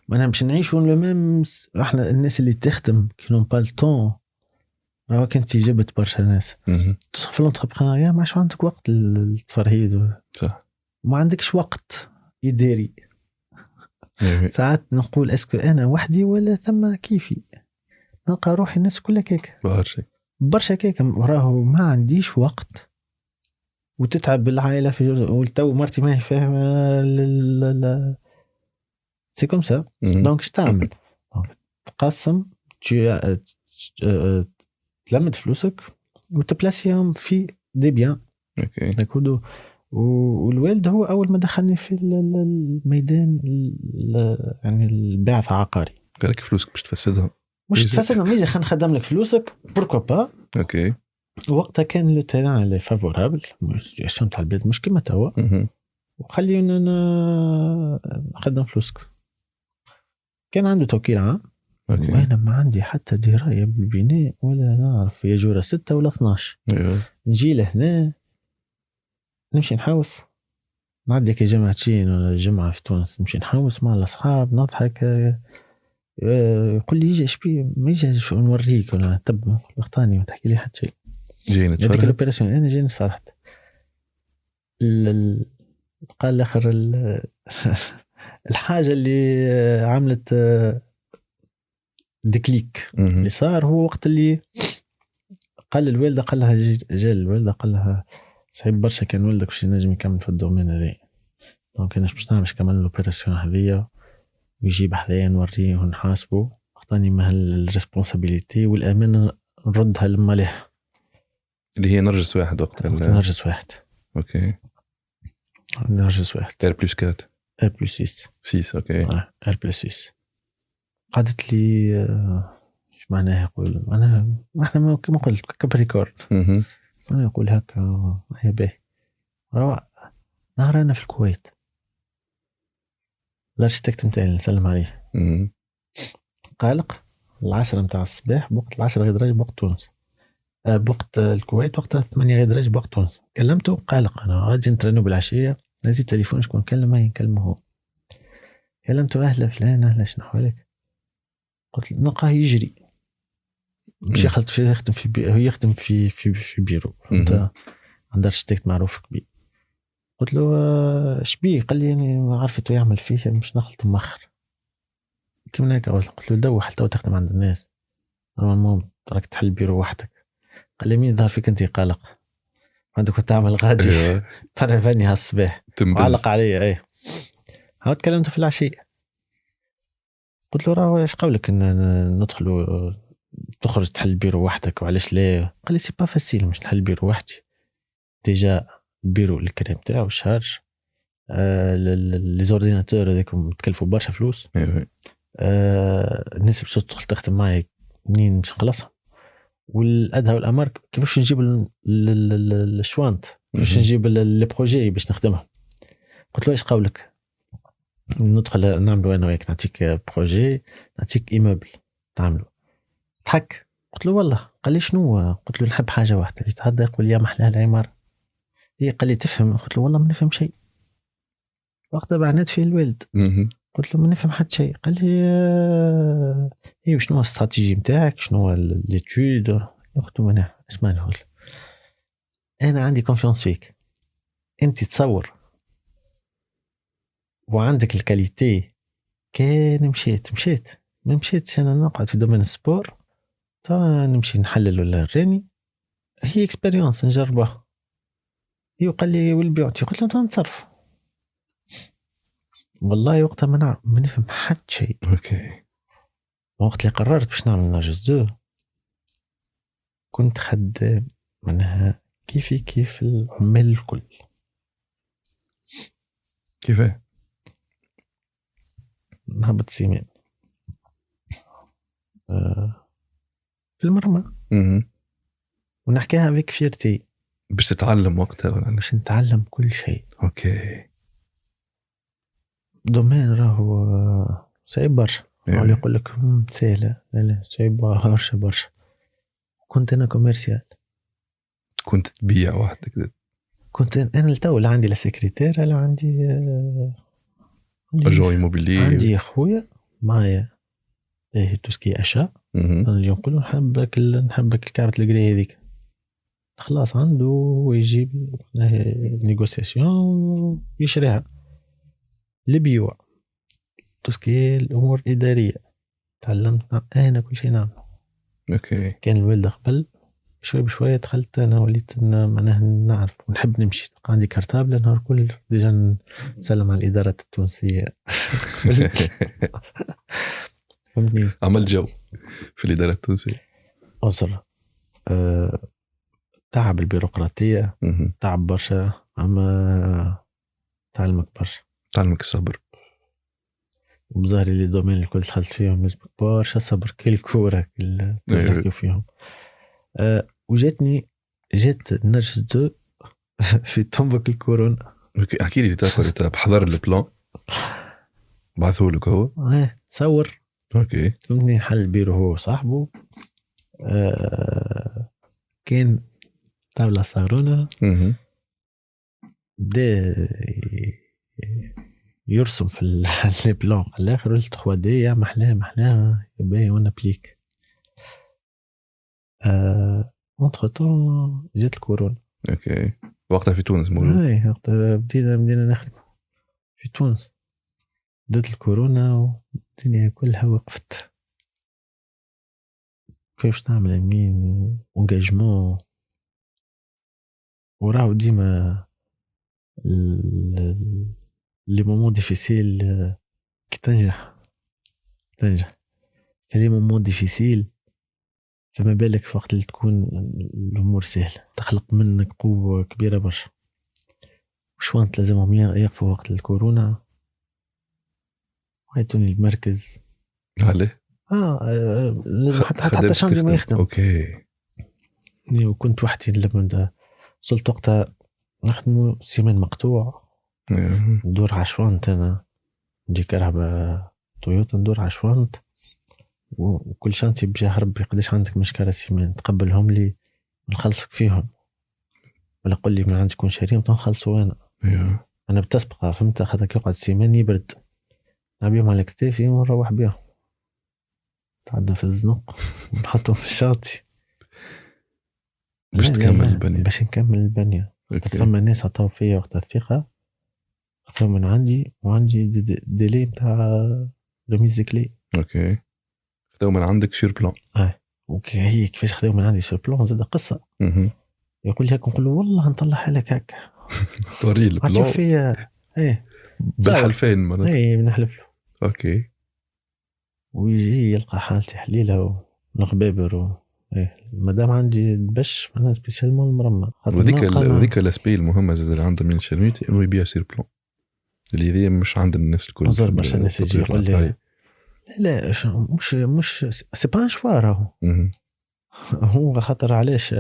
ما انا باش نعيشوا لو ميم. احنا الناس اللي تخدم كينون با الطون راه كنتي جبت برشا ناس تصف في الانتربرونيا ما عادش عندك وقت للتفرهيد صح ما عندكش وقت إداري. ساعات نقول اسكو انا وحدي ولا ثم كيفي نلقى روحي الناس كلها كيك برشا كيك راهو ما عنديش وقت وتتعب بالعائله في والتو مرتي ما هي فاهمه سي كوم سا. دونك اش تعمل؟ تقسم تلمد فلوسك وتبلاسيهم في دي بيان. اوكي داكودو. والوالد هو اول ما دخلني في الميدان يعني البيع عقاري. قال لك فلوسك باش تفسدهم مش تفسدهم يجي خلينا نخدم لك فلوسك بوركو با. اوكي وقتها كان لو تيران اللي فافورابل السياسيون تاع البلاد مش كيما توا وخلينا نخدم فلوسك. كان عنده توكيل عام وانا ما عندي حتى درايه بالبناء ولا نعرف يا جوره 6 ولا 12. نجي لهنا نمشي نحوس نعدي كي جمعتين ولا جمعة في تونس نمشي نحوس مع الأصحاب نضحك. يقول لي يجي اشبي ما يجي شو نوريك ولا تب وقتاني ما تحكي لي حتى شيء. جينا هذيك الأوبراسيون أنا جينا فرحت. قال الآخر الحاجة اللي عملت ديكليك اللي صار هو وقت اللي قال الوالدة قال لها جا الوالدة قال لها صعيب برشا كان ولدك باش ينجم يكمل في الدومين هذا. دونك انا باش نعمل كمان الاوبيراسيون هذيا ويجيب حذايا نوريه ونحاسبه عطاني مهل الريسبونسابيلتي والامانه نردها لما له اللي هي نرجس واحد وقت نرجس واحد. اوكي نرجس واحد ار بلس 4 ار بلس 6 اوكي ار بلس 6. قالت لي ايش معناها يقول احنا كما قلت كابريكورن انا يقول هكا هي به روعه. نهار انا في الكويت الارشتكت نتاعي نسلم عليه قالق 10 متاع الصباح بوقت 10 غدراج بوقت تونس بوقت الكويت وقت 8 غدراج بوقت تونس. كلمته قالق انا غادي نترنو بالعشيه نزيد تليفون شكون كلمه يكلمه هو. كلمته اهلا فلان اهلا شنو احوالك قلت نلقاه يجري مش يخلط في يخدم في هو يخدم في بيرو انت عنده ارشتكت معروف كبير. قلت له شبيه قال لي يعني عرفت يعمل فيه مش نخلط مخر كيما هيك. قلت له دوح حتى تخدم عند الناس المهم راك تحل بيرو وحدك. قال لي مين ظهر فيك انت قلق عندك تعمل غادي فرفني هالصباح علق علي ايه. هاو تكلمت في العشية قلت له راه ايش قولك ان ندخلوا تخرج تحل بيرو وحدك وعلاش لا. قال لي سي با فاسيل مش نحل بيرو وحدي ديجا البيرو الكريم تاعو الشارج لي زورديناتور هذيكم تكلفوا برشا فلوس. الناس باش تدخل تخدم معايا منين باش نخلصها والادهى والامر كيفاش نجيب الشوانت باش نجيب لي بروجي باش نخدمها. قلت له ايش قولك ندخل نعملوا انا وياك نعطيك بروجي نعطيك ايموبل تعملوا. ضحك قلت له والله. قال لي شنو؟ قلت له نحب حاجه واحده اللي يتعدى يقول يا محلى العماره. هي قال لي تفهم؟ قلت له والله ما نفهم شيء. وقتها بعنات فيه الوالد قلت له ما نفهم حتى شيء. قال لي ايوا شنو الاستراتيجي نتاعك شنو ليتود. قلت له انا اسمعني هول انا عندي كونفيونس فيك انت تصور وعندك الكاليتي. كان مشيت ما مشيتش انا نقعد في دومين السبور تا نمشي نحلل ولا راني هي اكسبيريونس نجربها. هي قال لي والبيعتي قلت له نتصرف والله وقتها ما نفهم حتى شيء. اوكي وقت اللي قررت باش نعمل نرجس 2 كنت خدام منها كيف العمال الكل. كيفاه؟ نهبط سيمان في المرمى ونحكيها بك فيرتي باش تتعلم وقتها ولا باش نتعلم كل شيء. اوكي دومين راهو صعيب برشا. اللي يقول لك سهلة، لا صعيب برشا. كنت أنا كوميرسيال، كنت تبيع وحدك؟ كنت أنا التو لا عندي لا سكرتير لا عندي أجو إيموبيلي. عندي أخويا معايا توسكي أشا. أنا يقول نحبك الكارت الجري هذيك، خلاص عنده ويجيب نيغوسياسيون يشريها لبيوع توسكي الأمور الإدارية. تعلمت أنا كل شيء نعمل. أوكي. كان الوالد قبل شوي بشوية دخلت أنا، وليت معناها نعرف ونحب نمشي، عندي كارتابل نهار كل ديجا نسلم على الإدارة التونسية. فهمتني؟ عمل جو في الإدارة التونسية. أسرة تعب البيروقراطية، تعب برشا، أما تعلمك برشا، تعلمك الصبر. وبظهري لي دومين الكل دخلت فيهم لازمك برشا صبر. كل كورة كل نحكيو فيهم. جات نرجس 2 في تنبك الكورونا. احكي لي تاكل بحضر البلان بعثوا لك هو صور. اوكي. فهمتني؟ حل بيرو هو صاحبه. كان طاولة صارونا بدا يرسم في البلان الاخر. قلت 3 دي يا محلاها يبقى وانا بليك. اونتر طون جات الكورونا. اوكي. وقتها في تونس موجود. اي وقتها بدينا نخدم في تونس. بدات الكورونا والدنيا كلها وقفت. كيفاش نعمل امين انجاجمون؟ وراو ديما لي مومون ديفيسيل كي تنجح لي مومون ديفيسيل. فما بالك في وقت اللي تكون الامور سهله تخلق منك قوه كبيره برشا. وشوانت لازمهم يقفوا وقت الكورونا. عيطوني المركز. عليه لازم حتى شاندي ما يخدم. اوكي. وكنت وحدي لما وصلت وقتها نخدموا سيمان مقطوع. ندور عشوانت انا نجي كهرباء تويوتا ندور عشوانت. وكل شانتي بجاه ربي قداش عندك مشكلة سيمان تقبلهم لي ونخلصك فيهم، ولا قل لي ما عندكم شاريهم تنخلصوا انا. انا بتسبق فهمت. اخذك يقعد سيمان يبرد نبيهم على كتافي ونروح بيهم تعدى في الزنق ونحطهم في الشاطئ باش تكمل البنية. باش نكمل البنية. ثم الناس عطاو فيا وقت الثقة، خذوا من عندي وعندي ديلي نتاع رميز كلي. اوكي. خذوا من عندك سور بلان. هي كيفاش خذوا من عندي سور بلان زاد قصة. يقول لك نقول له والله نطلعها لك هكا توري البلان تشوف فيا بالحلفين مرات. بنحلف له. اوكي. ويجي يلقى حالتي حليلة ونخبابر مادام عندي باش انا سبيسيالمون المرمى. وذيك الاسبي المهمه اللي عنده من شرميتي انه يبيع سير بلان اللي هي مش عند الناس الكل. زر برشا الناس يجي يقول لي لا مش سي با ان شوا راهو هو خاطر علاش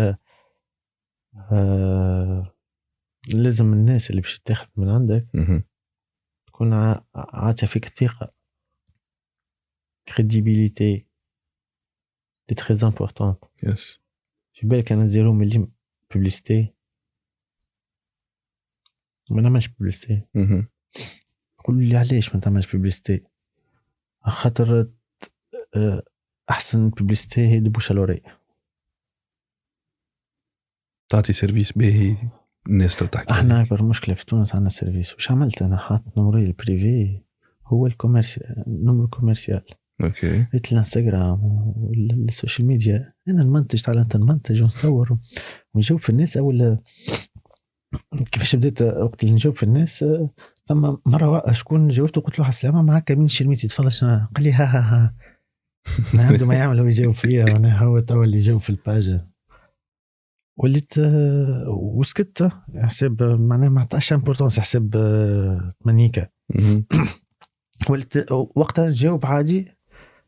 لازم الناس اللي باش تاخذ من عندك تكون عاطيه فيك الثقه. كريديبيليتي دي تري امبورطون. يس. في بالك انا 0 مليم بوبليسيتي ما نعملش بوبليسيتي. قولوا لي علاش ما تعملش بوبليسيتي؟ خاطر احسن بوبليسيتي هي دبوش لوري. تعطي سيرفيس باهي الناس تحكي. احنا اكبر مشكله في تونس عندنا السيرفيس. وش عملت انا؟ حاط نمري البريفي هو الكوميرسيال، نمر كوميرسيال. اوكي. قلت الانستغرام والسوشيال ميديا انا المنتج تعال انت نمنتج ونصور ونجاوب في الناس. اول كيفاش بديت وقت اللي نجاوب في الناس ثم مره شكون جاوبته قلت له على السلامه معك امين شرميتي تفضل. شنو قال لي ها ما عنده ما يعمل هو يجاوب فيا وانا هو تو اللي يجاوب في الباج. وليت وسكت حساب معناه ما عطاش امبورطونس حساب تمنيكا. وليت وقتها نجاوب عادي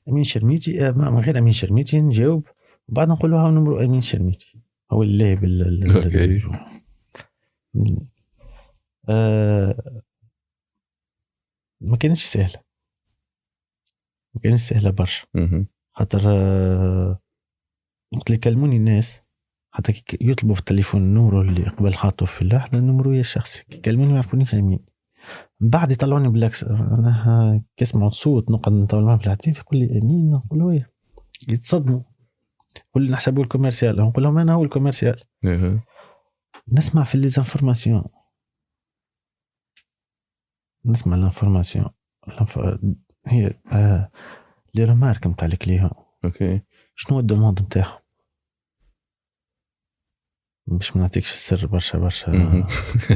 امين شرميتي ما غير امين شرميتي نجاوب وبعد نقول له ها نمرو امين شرميتي هو اللي اوكي. ما كانش سهله، ما كانش سهله برشا. خاطر وقت اللي يكلموني الناس حتى يطلبوا في التليفون النمرو اللي قبل حاطه في اللحظه النمرو الشخصي، يكلموني ما يعرفونيش مين، بعد يطلعوني بالعكس انا كسمع صوت نقعد نطول معاه في الحديث يقول لي امين، نقول له ايه، يتصدموا كل نحسبوا الكوميرسيال، نقول لهم انا هو الكوميرسيال. نسمع في ليزانفورماسيون، نسمع الانفورماسيون هي لي رمارك نتاع الكليون. اوكي شنو الدوموند نتاعهم باش ما نعطيكش السر برشا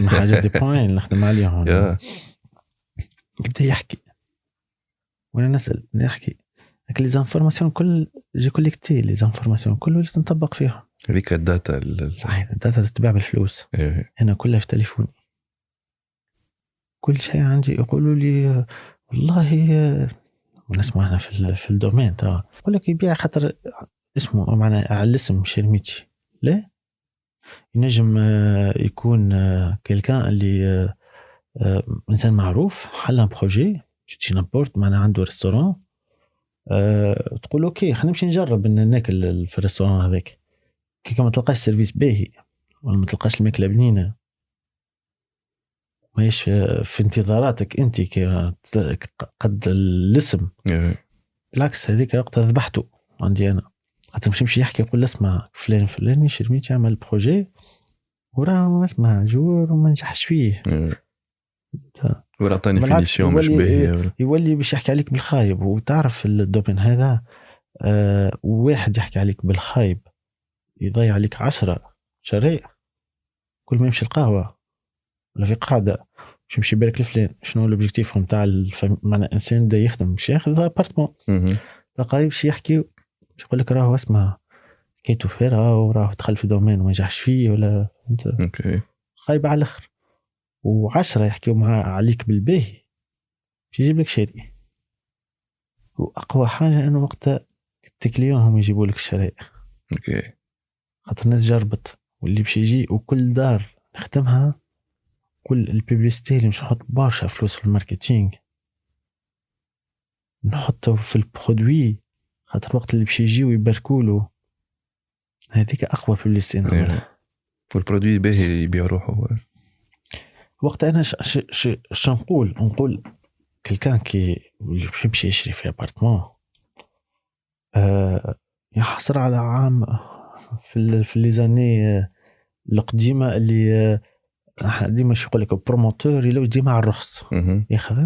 حاجه دي بوين نخدم عليهم. يبدا يحكي وانا نسال نحكي لك لي زانفورماسيون كل جي كوليكتي لي زانفورماسيون كل اللي تنطبق فيها هذيك الداتا صحيح الداتا تتباع بالفلوس. انا كلها في تليفوني كل شيء عندي. يقولوا لي والله ونسمع هنا في الدومين ترى يقول لك يبيع خاطر اسمه معنا على الاسم شرميتي. لا ينجم يكون كيلكان اللي انسان معروف حل بروجي جيتي نابورت معنا عنده ريستوران تقول اوكي خلينا نمشي نجرب ناكل في الريستوران هذاك كي ما تلقاش سيرفيس باهي ولا ما تلقاش الماكله بنينه ماهيش في انتظاراتك انت قد الاسم بالعكس هذيك وقت ذبحته عندي انا حتى مش يمشي يحكي يقول اسمع فلان فلاني شرميت يعمل بروجي وراه اسمع جور وما نجحش فيه ولا عطاني فينيسيون مش باهيه يولي باش يحكي عليك بالخايب. وتعرف الدومين هذا واحد يحكي عليك بالخايب يضيع عليك 10 شرائع. كل ما يمشي القهوه ولا في قاعده باش يمشي يبارك لفلان شنو الاوبجيكتيف نتاع معنى انسان دا يخدم باش ياخذ ابارتمون تلقاي باش يحكي باش يقول لك راهو اسمع كيتو فيرها وراه دخل في دومين وما نجحش فيه ولا انت اوكي خايب على الاخر. و10 يحكيوا مع عليك بالباهي باش يجيب لك شيء. واقوى حاجه انه وقت التكليون هم يجيبوا لك الشرائع. اوكي خاطر الناس جربت واللي باش يجي وكل دار نخدمها كل البيبليستي اللي مش نحط برشا فلوس في الماركتينغ نحطه في البرودوي خاطر وقت اللي باش يجيو يباركوله هذيك اقوى بيبليستي نعملها. والبرودوي باهي يبيع روحه. وقت انا ش نقول كلكان كي يمشي يشري في ابارتمون يحصر على عام في لي زاني القديمه اللي ديما يقول لك بروموتور يلو ديما على الرخص ياخذ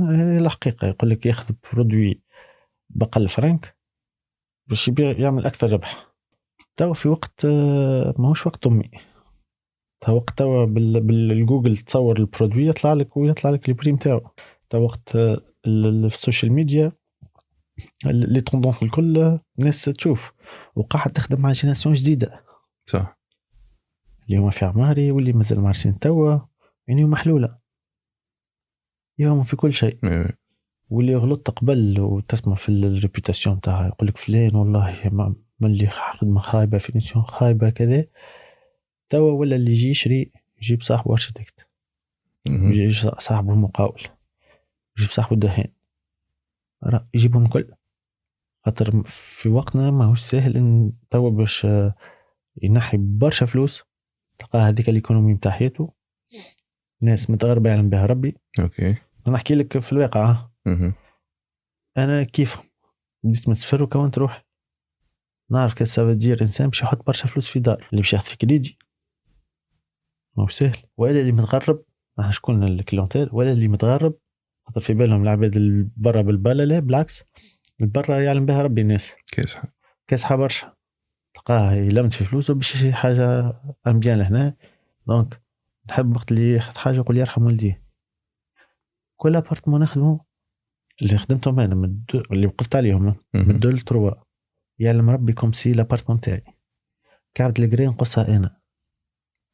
الحقيقه يقول لك ياخذ برودوي بقل فرنك باش يعمل اكثر ربح. تو في وقت ماهوش وقت امي تا وقت توا بالجوجل تصور البرودوي يطلع لك البريم تاعو. تا وقت في السوشيال ميديا اللي توندونس الكل الناس تشوف وقاعد تخدم مع جينيراسيون جديده صح اليوم في عماري واللي مازال مارسين توا يعني محلوله يوم في كل شيء. واللي غلطت قبل وتسمع في الريبيوتاسيون تاعها يقول لك فلان والله من اللي خدمه خايبه فينيسيون خايبه كذا توا ولا اللي يجي يشري يجيب صاحبه ارشيتكت يجيب صاحبه مقاول يجيب صاحبه دهان يجيبهم الكل خاطر في وقتنا ما هوش سهل ان توا باش ينحي برشا فلوس تلقى هذيك الايكونومي نتاع حياته ناس متغربه يعلم بها ربي. اوكي انا نحكي لك في الواقع انا كيف بديت مسفر وكونت روحي نعرف كيف سافدير انسان باش يحط برشا فلوس في دار اللي باش ياخذ في كريدي ما هو سهل ولا اللي متغرب راح شكون الكليونتيل ولا اللي متغرب خاطر في بالهم العباد برا بالباله. لا بالعكس البرا يعلم بها ربي الناس كاسحه برشا تلقاه يلمت في فلوسه باش يشري حاجه امبيان لهنا. دونك نحب وقت اللي ياخذ حاجه يقول يرحم ولدي. كل ابارتمون نخدمه اللي خدمتهم انا اللي وقفت عليهم من الدول 3 يعلم ربي كوم سي لابارتمون تاعي كعبة الجرين نقصها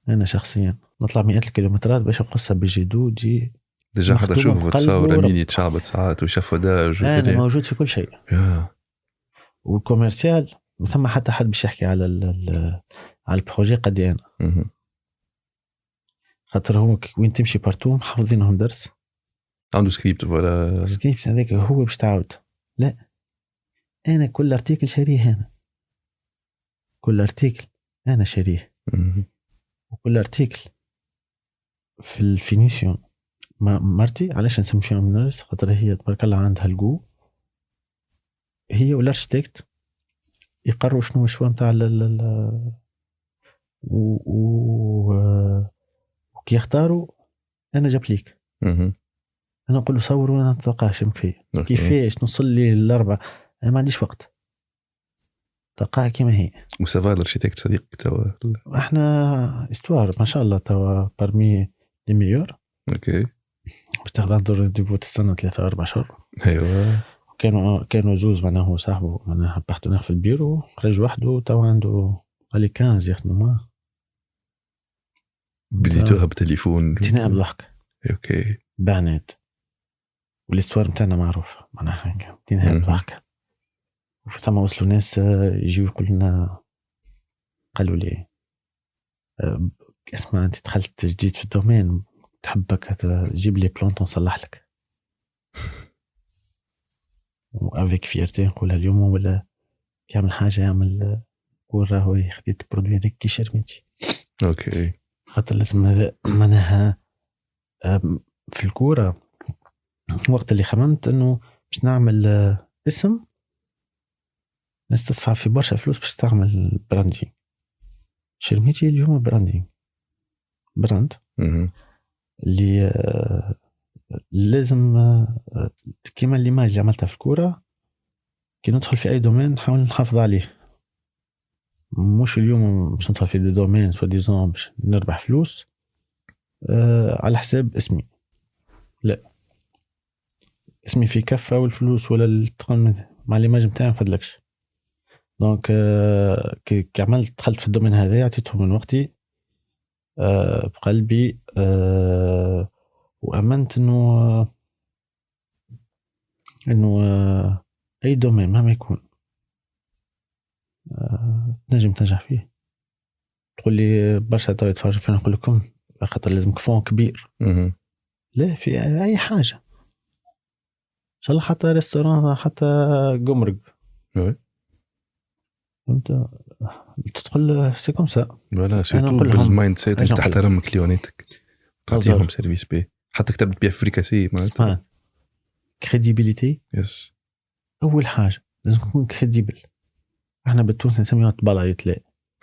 انا شخصيا نطلع 100 كيلومترات باش نقصها بالجدو جي ديجا حدا شوف تصور مين يتشعبط ساعات وشفوداج انا موجود في كل شيء. والكوميرسيال ما ثم حتى حد باش يحكي على البروجي قد انا خاطر هو وين تمشي بارتو محافظينهم درس عنده سكريبت ولا سكريبت هذاك هو باش تعاود. لا انا كل ارتيكل شاريه هنا، كل ارتيكل انا شاريه، وكل ارتيكل في الفينيسيون مرتي. علاش نسمي فيها نيرس؟ خاطر هي تبارك الله عندها الجو، هي والارشيتكت يقرروا شنو الشوا نتاع وكي يختاروا انا جابليك. انا نقول له صور وانا نتلقاش مكفي كيفاش نوصل لي الاربع، انا ما عنديش وقت، تلقاها كيما هي. وسافا الارشيتكت صديق توا احنا استوار ما شاء الله توا بارمي لي ميور. اوكي باش تاخذ عنده رينديفو تستنى 3-4 شهور. ايوه كانوا زوز معناها هو صاحبه معناها بارتنير في البيرو، خرج وحده توا عنده علي 15 يخدم معاه. بديتوها بالتليفون تنام بضحك. اوكي بانت والاستوار نتاعنا معروف معناها تنام بضحك. ثم وصلوا ناس يجيو يقولنا قالوا لي اسمع انت دخلت جديد في الدومين تحبك تجيب لي بلانت نصلح لك. وافيك فيرتي نقولها اليوم، ولا يعمل حاجه يعمل كورة هو خديت برودوي هذاك كي شرميتي. اوكي خاطر لازم هذا معناها في الكورة وقت اللي خممت انه باش نعمل اسم ناس تدفع في برشا فلوس باش تعمل براندينغ. شرميتي اليوم براندينغ براند اللي لازم كيما اللي ما عملتها في الكورة كي ندخل في اي دومين نحاول نحافظ عليه. مش اليوم باش ندخل في دي دومين سوا ديزون باش نربح فلوس على حساب اسمي، لا اسمي في كفة والفلوس ولا التقن مع الإيماج متاعي ما فدلكش. دونك كي عملت دخلت في الدومين هذا عطيتهم من وقتي بقلبي وأمنت إنه أي دومين مهما يكون تنجم تنجح فيه. تقول لي برشا توا يتفرجوا فينا نقول لكم خاطر لازم كفون كبير. لا في أي حاجة إن شاء الله حتى ريستوران حتى قمرق فهمت تدخل سي كوم سا. ولا سيتو بالمايند سيت انت تحترم كليونيتك تعطيهم سيرفيس بي حتى كتبت بيها فريكاسي معناتها كريديبيليتي. يس اول حاجه لازم تكون كريديبل. احنا بالتونس نسميها طبلايت، لا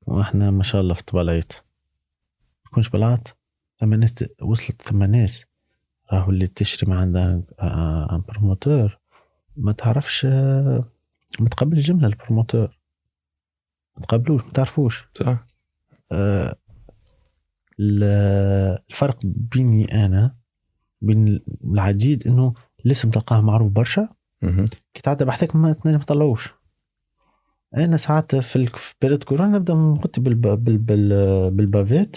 واحنا ما شاء الله في طبلايت تكونش بلعات. ثم ناس وصلت ثم ناس راهو اللي تشري ما عندها ان بروموتور ما تعرفش ما تقبلش جمله البروموتور ما تقبلوش ما تعرفوش صح. الفرق بيني انا بين العديد انه لسه تلقاه معروف برشا كي تعدى بحثك ما تطلعوش. انا ساعات في بيريود كورونا نبدا نغطي بالبافيت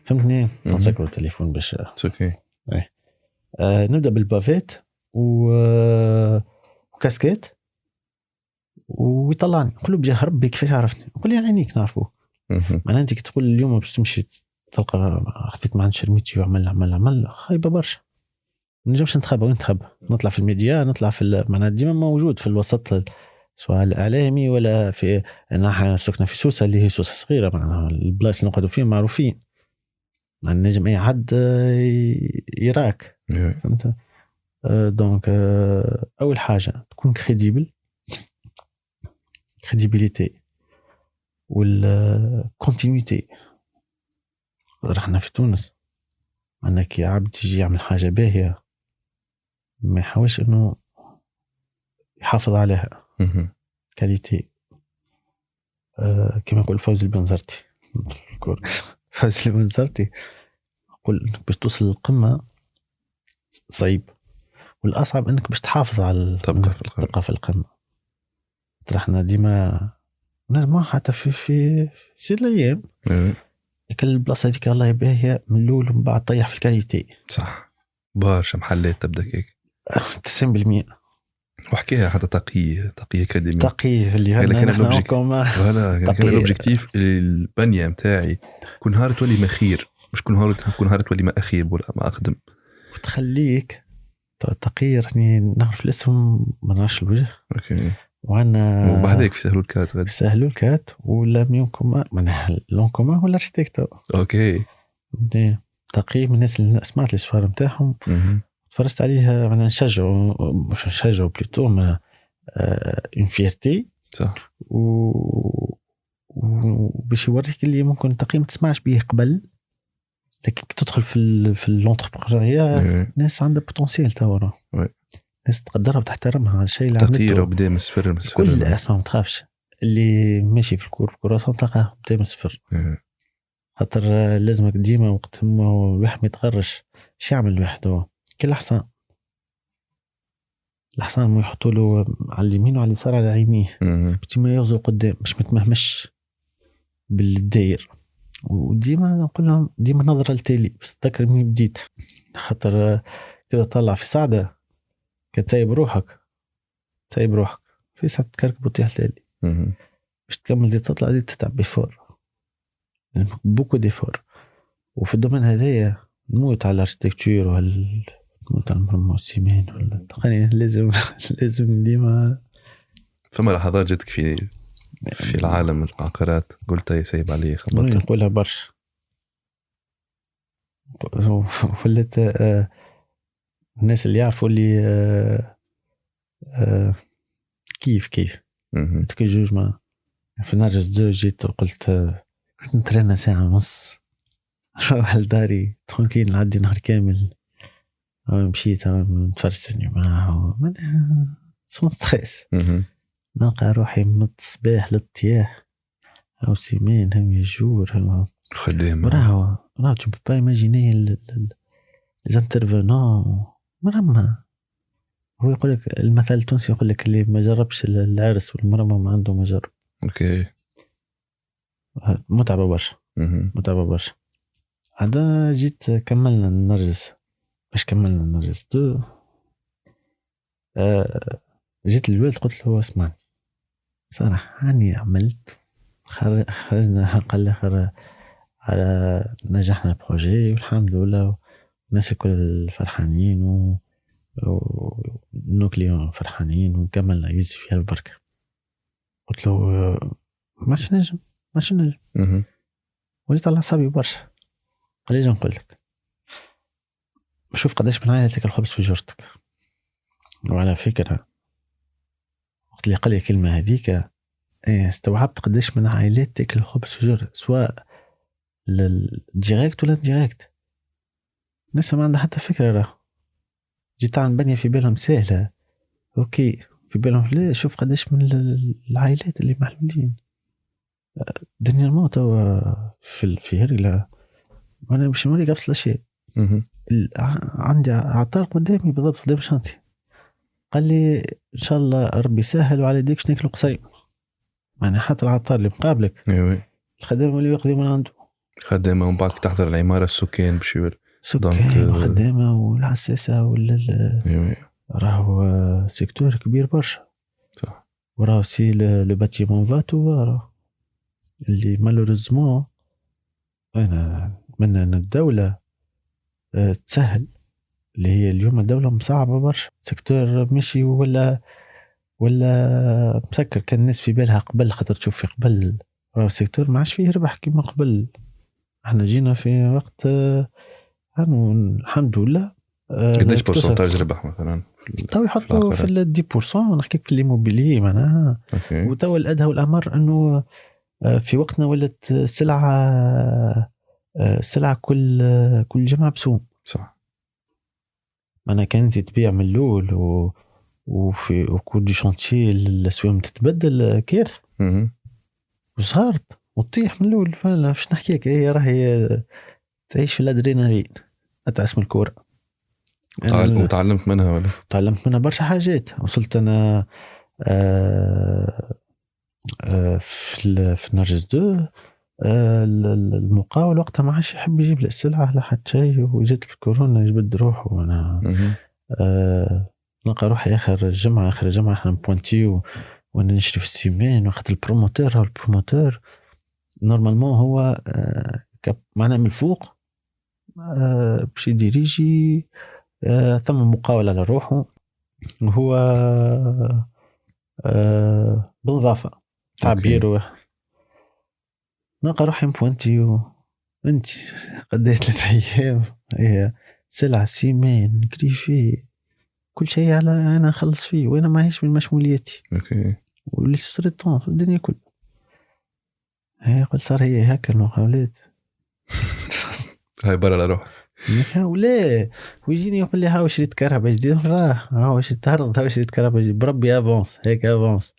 فهمتني نسكر التليفون باش اوكي نبدا بالبافيت وكاسكيت ويطلعني نقول له بجاه ربي كيفاش عرفتني؟ نقول لي عينيك نعرفوه. معناها انت تقول اليوم باش تمشي تلقى خديت مع شرميتي وعمل خايبه برشا ما نجمش نتخبى وين نتخبى نطلع في الميديا نطلع في معناها ديما موجود في الوسط سواء الاعلامي ولا في نحن سكنه في سوسه اللي هي سوسه صغيره معناها البلايص اللي نقعدوا فيهم معروفين يعني نجم اي حد يراك فهمت. دونك اول حاجه تكون كريديبيليتي والكونتينيتي. رحنا في تونس انك يا عبد يجي يعمل حاجه باهيه ما يحاولش انه يحافظ عليها كاليتي. كما يقول فوز البنزرتي فوز البنزرتي يقول باش توصل للقمه صعيب والاصعب انك باش تحافظ على تبقى في القمه. رحنا ديما ما حتى في سير الايام كل البلاصه هذيك الله باهيه من الاول ومن بعد طيح في الكاليتي. صح برشا محلات تبدا هيك 90% وحكيها حتى تقي اكاديمي تقي اللي كان الاوبجيكتيف البنيه نتاعي كل نهار تولي ما خير مش كل نهار تولي ما اخيب ولا ما اقدم وتخليك تقي راني نعرف الاسم ما نعرفش الوجه. اوكي. وعندنا وبعدك في سهلوا الكات غادي سهلوا الكات ولا ميون كوما معناها لون كوما ولا اركتيكتو. اوكي. تقي من الناس اللي سمعت الاسفار نتاعهم تفرجت عليها. معناها نشجعوا بلوتو ما اون فيرتي صح. وباش يوريك اللي ممكن التقييم ما تسمعش به قبل، لكن تدخل في اللونتربرونيا ناس عندها بوتنسيال توا، ناس تقدرها وتحترمها على الشيء اللي عملته. تطير وبدا من الصفر كل اسمع ما تخافش اللي ماشي في الكرة تلقاه بدا من الصفر. خاطر لازمك ديما وقت ما واحد ما يتغرش اش يعمل الواحد هو كل الحصان ما يحطوا له على اليمين وعلى اليسار على عينيه باش ما يغزو قدام باش ما تمهمش بالداير. وديما نقول لهم ديما نظره للتالي بس تذكر مني بديت، خاطر كذا طلع في سعده كتسيب روحك في ساعه تكركب وتطيح تالي باش تكمل زي تطلع زي تتعب بفور بوكو ديفور. وفي الدومين هذايا نموت على الاركتيكتور نموت على المرمى والسيمان ولا تقني لازم ديما. فما لحظات جاتك في العالم العقارات قلت يا سيب علي خبطت؟ نقولها برشا ولات الناس اللي يعرفوا اللي كيف كي جوج ما في نرجس دو جيت وقلت كنت نترينا ساعة ونص روح لداري ترونكيل نعدي نهار كامل مشيت نتفرج سينما سون ستريس نلقى روحي من الصباح للطياح أو سيمين هم يجور خدامة راهو tu peux pas imaginer les intervenants مرمى. هو يقول لك المثل التونسي يقول لك اللي ما جربش العرس والمرمى ما عنده ما جرب. اوكي. متعبة برشا. هذا جيت كملنا النرجس دو جيت الولد قلت له اسمعني صراحة أني عملت خرجنا قال لي على نجحنا البروجي والحمد لله الناس الكل فرحانين ونوكليون فرحانين وكملنا يزي فيها البركة. قلت له ماش نجم وليت على عصابي برشا. قال لي نقول لك شوف قداش من عائلتك الخبز في جرتك. وعلى فكرة وقت اللي قال لي الكلمة هذيك استوعبت قداش من عائلتك الخبز في جرتك سواء ديريكت ولا ديريكت. الناس ما عندها حتى فكرة راه جيت عن بنية في بالهم سهلة اوكي في بالهم لا شوف قداش من العائلات اللي محلولين دنيا الموت في هرقلة. وانا مش مريق ابسط الاشياء عندي عطار قدامي بالضبط قدام شنطتي قال لي ان شاء الله ربي يسهل وعلى يديك ناكلوا قصيم. يعني حتى العطار اللي مقابلك الخدامه اللي يقضي من عنده خدامه ومن بعد تحضر العماره السكان باش سكان وخدامه والعساسه ولا راهو سيكتور كبير برشا. صح. وراه سي لو باتيمون فاتو اللي مالوريزمون انا نتمنى ان الدوله تسهل اللي هي اليوم الدوله مصعبه برشا سيكتور مشي ولا مسكر. كان الناس في بالها قبل خاطر تشوف في قبل راه السيكتور ما عادش فيه ربح كما قبل. احنا جينا في وقت الحمد لله قداش برسنتاج ربح مثلا تو يحطوا في 10% نحكي في الإيموبيلي معناها. وتو الأدهى والأمر أنه في وقتنا ولت سلعة كل جمعة بسوم. صح. أنا كانت تبيع من الأول وكل دي شانتي الأسواق تتبدل كيف وصارت وتطيح من الأول. فلا فاش نحكيك هي راهي تعيش في الأدرينالين أتعسم الكورة. وتعلمت منها ولا؟ تعلمت منها برشا حاجات. وصلت أنا في نرجس دو المقاول وقتها ما عادش يحب يجيب لي السلعة لا حتى شيء وجات الكورونا يجبد روحه. وأنا نلقى روحي آخر الجمعة احنا بوانتي وانا نشري في السيمان واخد البروموتور نورمالمون هو معنا من الفوق باش يديريجي ثم مقاولة لروحه، وهو بنظافة تعبيره. نلقى روحي مفوانتي انت قديت 3 أيام هي سلعة سيمان كريفي كل شيء على انا اخلص فيه وانا ماهيش من مشموليتي. واللي سرطان في الدنيا كل هي قل صار هي هكا المقاولات هاي برا لا روح ولا ويجيني يقول لي هاو شريت كهرباء جديد راه هاو شريت تهرض هاو شريت كهرباء جديد بربي افونس هيك افونس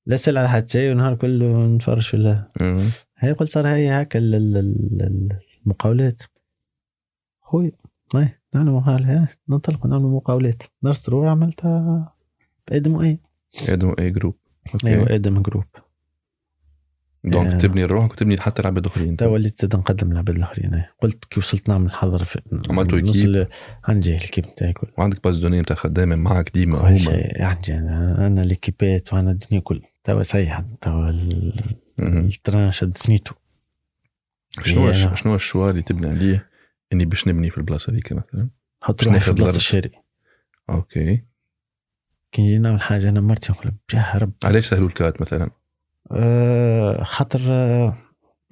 لا سل على حد شيء ونهار كله نفرش في الله. هي قل صار هي هكا المقاولات خويا ماي نعمل مقاولة ننطلق نعمل مقاولات درست روح عملتها بادم اي جروب. ايوه ادم جروب. دونك تبني روحك وتبني حتى العباد الاخرين. تو وليت زاد نقدم العباد الاخرين. قلت كي وصلت نعمل حضر في عملتوا اكيب عندي الكيب تاعي كل وعندك باز دوني نتاع خدامه معك ديما هما عندي انا ليكيبات وانا الدنيا كل تو صحيح تو التران شدتنيتو. شنو الشوار اللي تبني عليه اني باش نبني في البلاصه هذيك مثلا حط روحي في بلاصه الشاري. اوكي كي نجي نعمل حاجه انا مرتي نقول بجاه رب علاش سهلوا الكات مثلا خاطر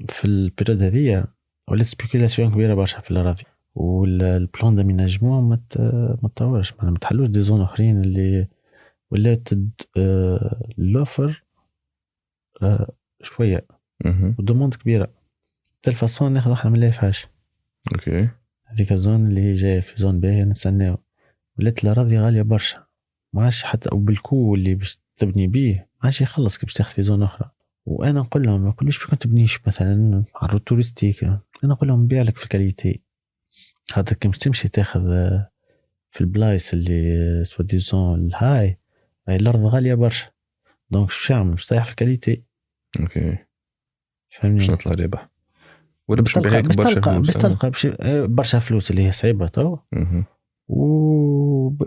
في البيريود هذيا ولات سبيكولاسيون كبيره برشا في الاراضي والبلان داميناجمون ما تطورش ما تحلوش دي زون اخرين اللي ولات لوفر شويه ودوموند كبيره تلفاسون ناخذ واحده من اللي فاش. اوكي هذيك الزون اللي جايه في زون باهيه نستناو ولات الاراضي غاليه برشا ما عادش حتى وبالكو اللي باش تبني بيه ما عادش يخلص كي باش تاخذ في زون اخرى. وانا نقول لهم ما كلش بكون تبنيش مثلا على التوريستيك انا نقول لهم بيع لك في الكاليتي خاطر كي باش تمشي تاخذ في البلايص اللي سوا زون الهاي الارض غاليه برشا دونك شو يعمل باش طيح في الكاليتي. اوكي فهمني باش نطلع ربح ولا باش نبيع هيك برشا فلوس باش تلقى برشا فلوس اللي هي صعيبه تو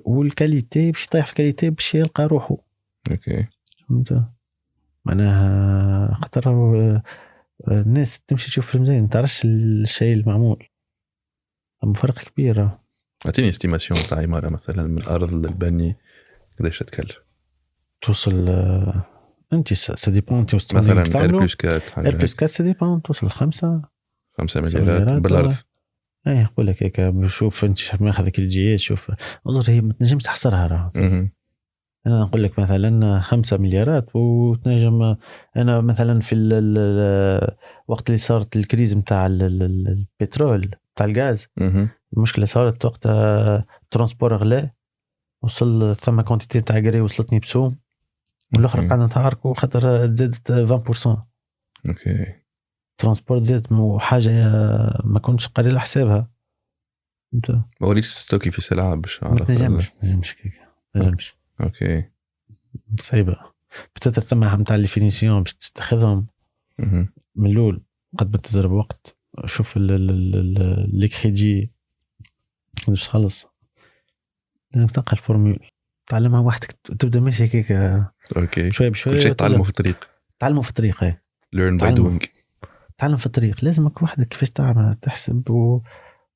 والكاليتي باش يطيح في الكاليتي باش يلقى روحه. اوكي فهمت معناها خاطر الناس تمشي تشوف المزين تعرفش الشيء المعمول أم فرق كبير. اعطيني استيماسيون تاع عماره مثلا من الارض للبني قداش تتكلف توصل انت سديبون انت مثلا ار+4 سديبون توصل 5 مليارات بالارض. اي نقول لك هيك بشوف انت ماخذك الجيات شوف انظر هي ما تنجمش تحصرها راه انا نقول لك مثلا 5 مليارات وتنجم انا مثلا في الوقت اللي صارت الكريز نتاع البترول تاع الغاز المشكله صارت وقت ترانسبور غلا وصل ثم كونتيتي نتاع غري وصلتني بسوم والاخر قاعد نتعاركوا خاطر زادت 20%. اوكي ترانسبورت زاد وحاجه ما كنتش قاري لها حسابها انت ما وليش ستوكي في سلعه باش نعرف نجمش كيك نجمش. اوكي صعيبه بتقدر تسمع نتاع لي فينيسيون باش تاخذهم من الاول قد بتضرب وقت شوف لي كريدي باش تخلص لازم تلقى الفورمول تعلمها وحدك تبدا ماشي هيك. اوكي شوي بشوي كل شيء تعلمه في الطريق تعلمه في الطريق هاي learn by doing تعلم في الطريق لازمك وحدك كيفاش تعمل تحسب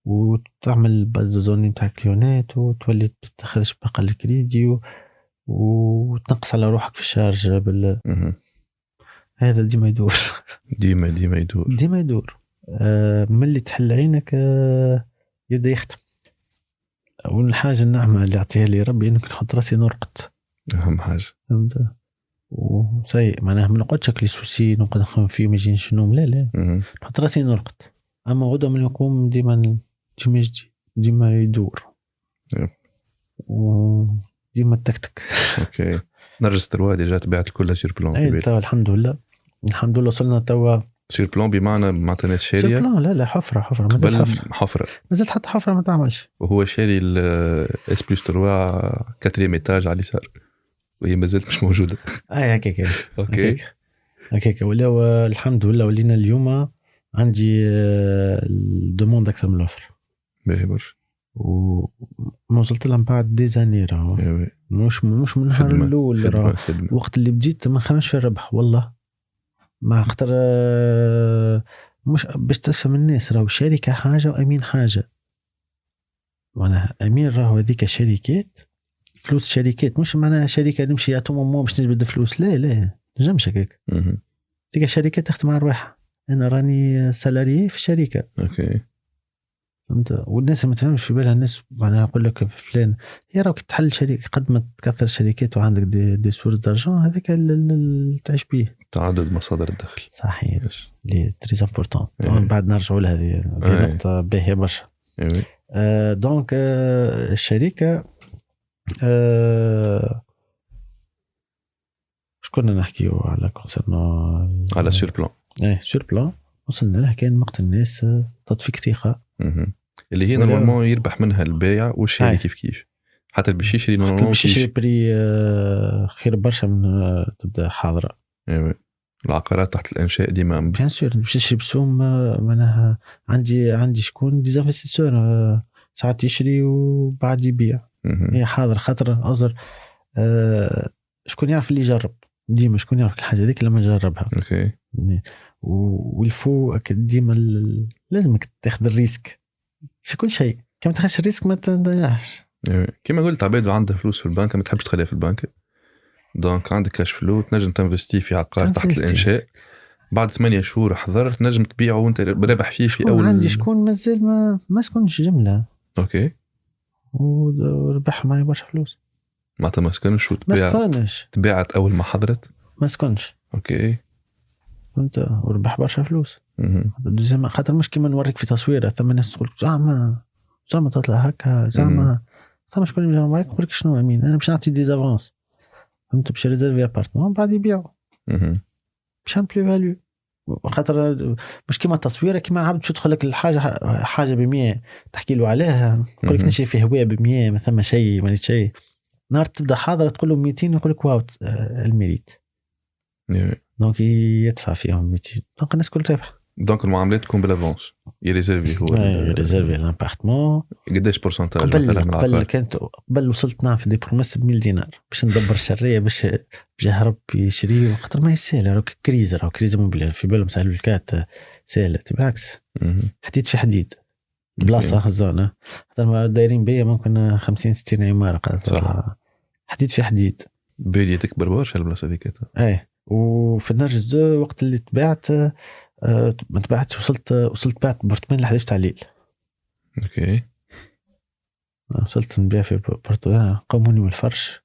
وتعمل باز زوني نتاع كليونات وتولي تاخذش باقه الكريدي وتنقص على روحك في الشارج هذا ديما يدور ديما يدور ملي تحل عينك يبدا يختم. والحاجه النعمه اللي اعطيها لي ربي انك نحط راسي نرقد اهم حاجه فهمت وسي معناها ما نقعدش شكلي سوسي نقعد نخمم فيه ما يجينيش النوم لا نحط راسي نرقد اما غدا من يقوم ديما ديما يدور وديما تكتك. اوكي نرجس تروادي جات بعت كلها سير بلان. اي تو الحمد لله وصلنا توا سير بلان بمعنى معطينات شاريه سير بلان لا حفره مازال حتى حفره ما تعملش وهو شاري اس بلس 3 4 ايتاج على اليسار وهي مازالت مش موجوده. هكاك اوكي هكاك ولا الحمد لله ولينا اليوم عندي الدوموند اكثر من الاوفر باهي برشا وما وصلت لها بعد دي زاني راه مش من النهار الاول راه وقت اللي بديت ما خمش في الربح والله ما خاطر مش باش تفهم الناس راه الشركه حاجه وامين حاجه معناها امين راهو هذيك شركات فلوس شركات، مش معناها شركه نمشي اتوم مو باش نجبد فلوس، لا نجمش هكاك. هذيك شركات تخدم على رواحها، انا راني سالاري في الشركه. اوكي فهمت. والناس ما تفهمش في بالها، الناس معناها يقول لك فلان هي راك تحل شركه قد ما تكثر الشركات وعندك دي سورس دارجون، هذاك تعيش بيه تعدد مصادر الدخل. صحيح لي تري امبورطون. بعد نرجعوا لهذه نقطه باهيه برشا. دونك الشركه كنا نحكيو على كونسيرنو على سور بلان. سور بلان وصلنا له كان وقت الناس تطفيق ثقه اللي هي نورمالمون يربح منها البائع والشاري كيف حتى باش يشري نورمالمون باش يشري بري خير برشا من تبدا حاضره. العقارات تحت الانشاء ديما بيان سور باش يشري بسوم. معناها عندي شكون ديزانفستيسور ساعات يشري وبعد يبيع. هي حاضر خاطر أزر شكون يعرف اللي يجرب ديما، شكون يعرف الحاجه هذيك لما جربها. اوكي والفو ديما لازمك تاخذ الريسك في كل شيء، كما تاخذش الريسك ما تنجحش. كما قلت عباد عنده فلوس في البنك ما تحبش تخليها في البنك، دونك عندك كاش فلو تنجم تنفستي في عقار تحت الانشاء، بعد 8 شهور حضرت نجم تبيعه وانت رابح فيه في اول. عندي شكون مازال ما سكنش جمله. اوكي وربح معي برشا فلوس معناتها ما سكنش تباعت اول ما حضرت ما سكنش. اوكي انت وربح برشا فلوس. دوزيام خاطر مش كيما نوريك في تصويره ثم ناس تقول زعما تطلع هكا زعما ثم شكون يجي معاك يقول لك شنو امين انا باش نعطي ديزافونس فهمت باش ريزيرفي ابارتمون بعد يبيعوا باش بلو فاليو. خاطر مش كيما التصويره كيما عبد شو تدخل لك الحاجه حاجه ب100 تحكي له عليها يقول لك نشري فيه هوايه ب100 ما ثم شيء ما شيء. نهار تبدا حاضره تقول له 200 يقول لك واو الميريت دونك يدفع فيهم 200 دونك الناس كل ربح. دونك المعاملات تكون بالافونس يريزيرفي هو يريزيرفي الابارتمون. قداش برسنتاج قبل كانت قبل وصلت نعرف دي بروميس ب100 دينار باش ندبر شريه باش هرب يشري وخاطر ما يسهل راك كريز موبيلير في بالهم سهل الكات سهله بالعكس. حديد في حديد بلاصه الزونه خاطر دايرين بيا ممكن 50-60 عماره قاعده حديد في حديد بيدي تكبر برشا البلاصه هذيك. وفي النرجس وقت اللي تبعت ما تبعتش وصلت بعت برطمان ل11 عليل. اوكي وصلت نبيع في برطمان قوموني من الفرش.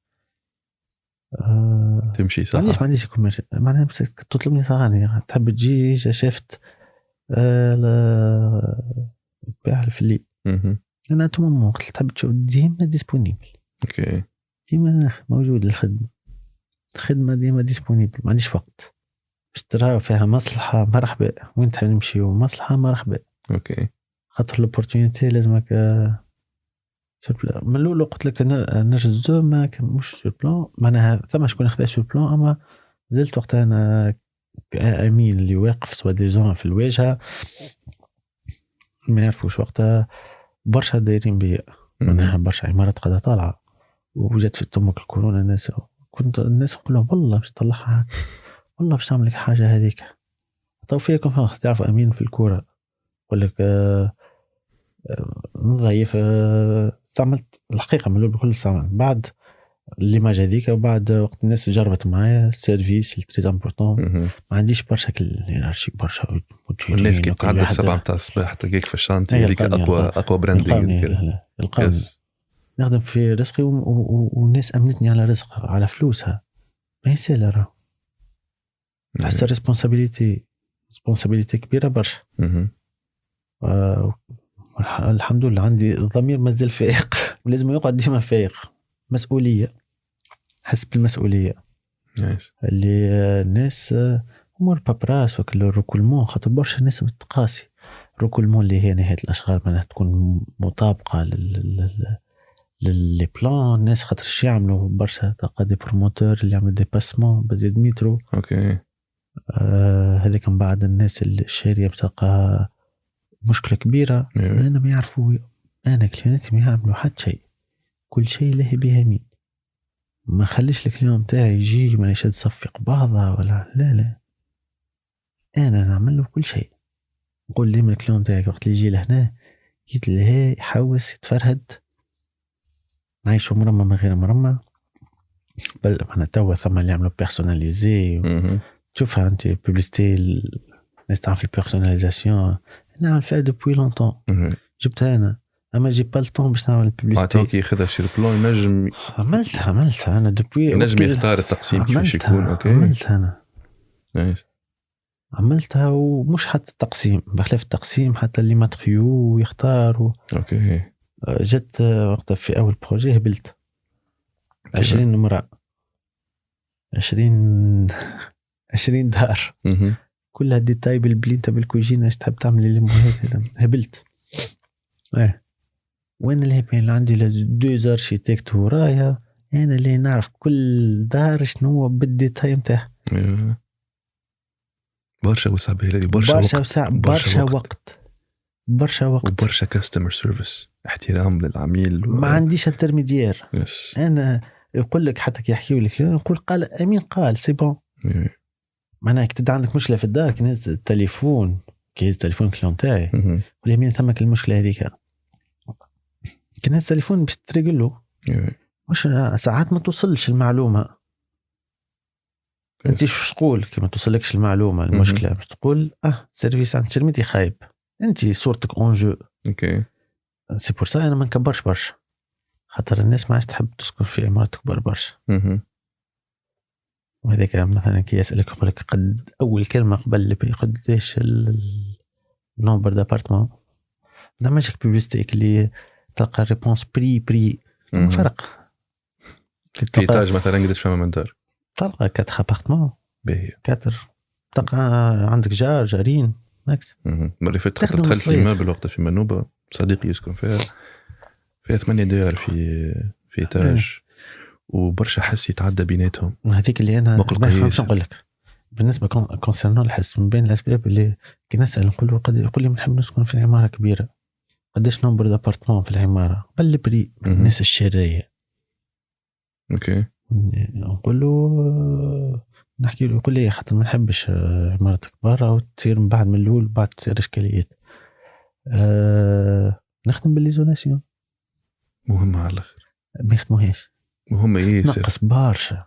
تمشي صح ما عنديش كوميرسي معناها بس تطلبني ثاني تحب تجي شافت بيع في الليل انا انتم وقت تحب تشوف ديما ديسپونيبل. اوكي ديما موجود الخدمه ديما ديسپونيبل ما عنديش وقت باش ترى فيها مصلحه مرحبا وين تحب نمشي ومصلحه مرحبا. اوكي خاطر لوبورتونيتي لازمك من الاول قلت لك نرجس ما كان مش سور بلان معناها ثم شكون اخذ سور بلان اما زلت وقتها انا امين اللي واقف سوا ديزون في الواجهه ما نعرفوش وقتها برشا دايرين بيا معناها برشا عمارات قاعده طالعه وجات في تمك الكورونا الناس نقول لهم والله باش تطلعها والله باش تعمل لك حاجه هذيك تو فيكم تعرف امين في الكوره يقول لك نضيف استعملت الحقيقه من الاول بكل استعمال بعد اللي ما جاديك وبعد وقت الناس جربت معايا السيرفيس التري امبورطون ما عنديش برشا الهيرارشي برشا والناس كي تعدي 7 تاع الصباح تلقاك في الشانتي هذيك اقوى براندينغ نخدم في رزقي والناس امنتني على رزق على فلوسها ما يسهل راه تحس ريسبونسابيلتي كبيره برشا. الحمد لله عندي الضمير مازال فايق ولازم يقعد ديما فايق. مسؤوليه حس بالمسؤوليه اللي الناس امور بابراس وكل الركولمون خاطر برشا الناس بتقاسي الركولمون اللي هي نهايه الاشغال معناها تكون مطابقه للي بلان الناس خاطر شي يعملوا برشا تلقى دي بروموتور اللي يعمل دي باسمون بزيد مترو. اوكي هذيك من بعد الناس اللي الشاريه بتلقى مشكله كبيره. انا ما يعرفوا انا كلينتي ما يعملوا حتى شيء كل شيء له بها مين ما خليش الكليون تاعي يجي ما يشد صفق بعضها ولا لا انا نعمل له كل شيء. نقول لي من الكليون تاعي وقت اللي يجي لهنا يتلهي يحوس يتفرهد نعيشوا مرمى من غير مرمى. بل أنا توا ثم اللي يعملوا بيرسوناليزي تشوفها أنت ببليستي الناس تعرف البيرسوناليزاسيون نعمل فيها دوبوي لونتون جبتها أنا أما جي با الطون باش نعمل ببليستي عطاك ياخذها في البلان ينجم عملتها أنا دوبوي ينجم يختار التقسيم كيفاش يكون أوكي عملتها أنا نايس. عملتها ومش حتى التقسيم بخلاف التقسيم حتى اللي ماتريو يختار اوكي. جت وقتها في اول بروجي هبلت 20 نمرة 20 دار كلها ديتاي بالبلينتا بالكوجينة ايش تحب تعمل اللي مهيت هبلت. وين اللي عندي لدوز ارشيتكت ورايا انا اللي نعرف كل دار شنو بالديتاي متاعها. برشا وصعب هذه برشا وقت وبرشا كاستمر سيرفيس احترام للعميل ما عنديش انترميديير. yes. انا يقول لك حتى كي يحكيوا لك نقول قال امين قال سي بون معناها كنت عندك مشكله في الدار كي نهز التليفون كيز تليفون كلون تاعي ولا يمين ثمك المشكله هذيك كي نهز التليفون باش تريقل له مش ساعات ما توصلش المعلومه انت شو تقول كي ما توصلكش المعلومه المشكله باش تقول سيرفيس عند شرمتي خايب انت صورتك اون جو اوكي سي بور سا انا ما نكبرش برشا خاطر الناس ما عادش تحب تسكن في عمارة كبر برشا. وهذاك مثلا كي يسألك يقول لك قد أول كلمة قبل قديش النمبر دابارتمون نعملش بيبليستيك اللي تلقى ريبونس بري فرق في إيتاج مثلا قديش فما من دار تلقى 4 ابارتمون باهي 4 تلقى عندك جارين ماكس. مرة فاتت دخلت في مابل وقت في منوبة صديقي يسكن فيها 8 ديار في إيتاج وبرشا حس يتعدى بيناتهم. هذيك اللي أنا باش نقول لك بالنسبة كونسيرنو الحس من بين الأسباب اللي كي نسأل نقول يقول لي بنحب نسكن في عمارة كبيرة قديش نمبر دابارتمون في العمارة بل بري الناس الشرية. اوكي نقول له نحكي له يقول لي حتى ما نحبش عمارة كبار أو تصير من بعد من الأول بعد تصير إشكاليات. نخدم بالليزوناسيون مهمة على الآخر ما يخدموهاش مهمة نقص برشا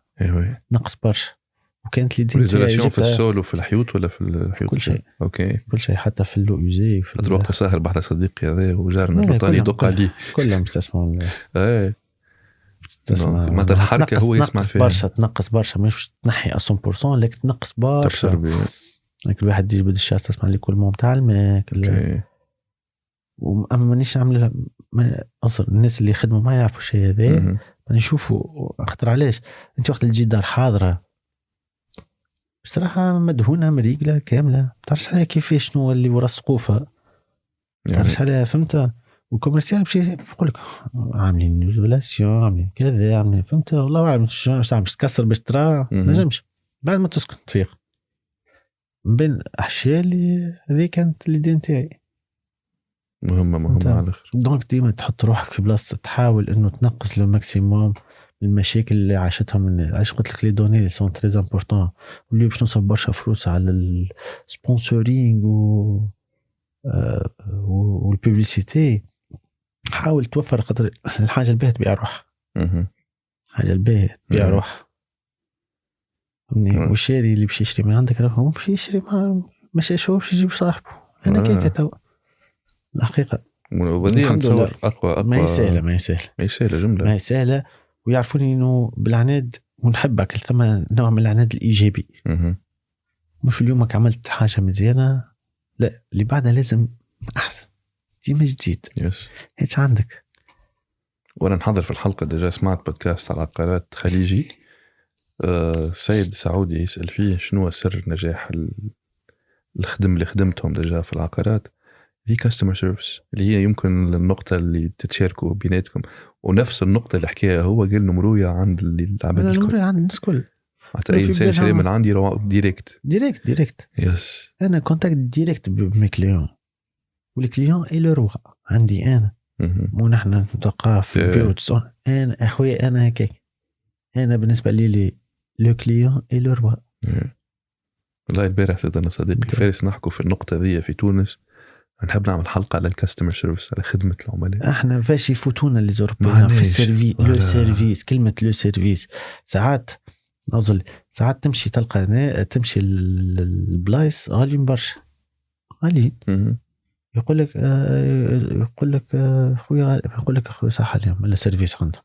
نقص برشا وكانت لي ديزولاسيون في السول وفي الحيوط ولا في الحيوط كل شيء اوكي كل شيء حتى في اللو يوزي في الوقت ساهر بعد صديقي هذا وجارنا الوطني يدق عليه كلهم تسمعون تسمع مدى الحركة هو يسمع فيها تنقص برشا مش تنحي 100% لكن تنقص برشا لكن الواحد يجي بده الشاس تسمع لي كل مو بتاع الماك وأما مانيش عامل أصر الناس اللي يخدموا معي يعرفوا شيء هذا نشوفوا أخطر علاش أنت وقت اللي تجي دار حاضرة بصراحة مدهونة مريقلة كاملة تعرفش عليها كيفاش شنو اللي ورا السقوفة تعرفش عليها فهمت والكوميرسيال بشي يقول لك عاملين نيزولاسيون عاملين كذا عاملين فهمت والله أعلم شو باش تكسر باش ترى نجمش بعد ما تسكن تفيق من بين الأحشاء اللي هذه كانت اللي تاعي مهمة على الآخر. دونك ديما تحط روحك في بلاصة تحاول إنه تنقص للماكسيموم المشاكل اللي عاشتهم الناس. عايش قلت لك لي دوني اللي سون تريز امبورطون واللي باش نوصل برشا فلوس على السبونسورينغ والبيبليسيتي حاول توفر قدر الحاجة الباهية تبيع روح حاجة الباهية تبيع روح والشاري اللي باش يشتري من عندك راهو باش يشتري مش شو باش يجيب صاحبه أنا كيكا تو الحقيقة وبدي نتصور أقوى ما يسهل جملة ما يسهل ويعرفوني إنه بالعناد ونحبك ثم نوع من العناد الإيجابي مش اليومك عملت حاجة مزيانة لا اللي بعدها لازم أحسن ديما جديد هيك عندك. وأنا نحضر في الحلقة ديجا سمعت بودكاست على عقارات خليجي سيد سعودي يسأل فيه شنو سر نجاح الخدم اللي خدمتهم ديجا في العقارات دي كاستمر سيرفيس اللي هي يمكن النقطة اللي تتشاركوا بيناتكم ونفس النقطة اللي حكيها هو قال نمرويا عند اللي العباد الكل عند الناس كل حتى أي إنسان يشتري من عندي ديريكت يس أنا كونتاكت ديريكت بمي كليون والكليون إيه لو روا عندي أنا مو نحن نتلقى في البيوت أنا أخوي أنا هكاك أنا بالنسبة لي لو كليون إيه لو روا. والله البارح سيدنا صديقي فارس نحكوا في النقطة ذي في تونس نحب نعمل حلقة على الكاستمر سيرفيس، على خدمة العملاء. احنا فاش يفوتونا اللي زوروبيين في السيرفيس، لو سيرفيس، كلمة لو سيرفيس. ساعات نظل ساعات تمشي تلقى تمشي البلايص غاليين برشا، غاليين. يقول لك خويا، يقول لك خويا صح اليوم السيرفيس عندهم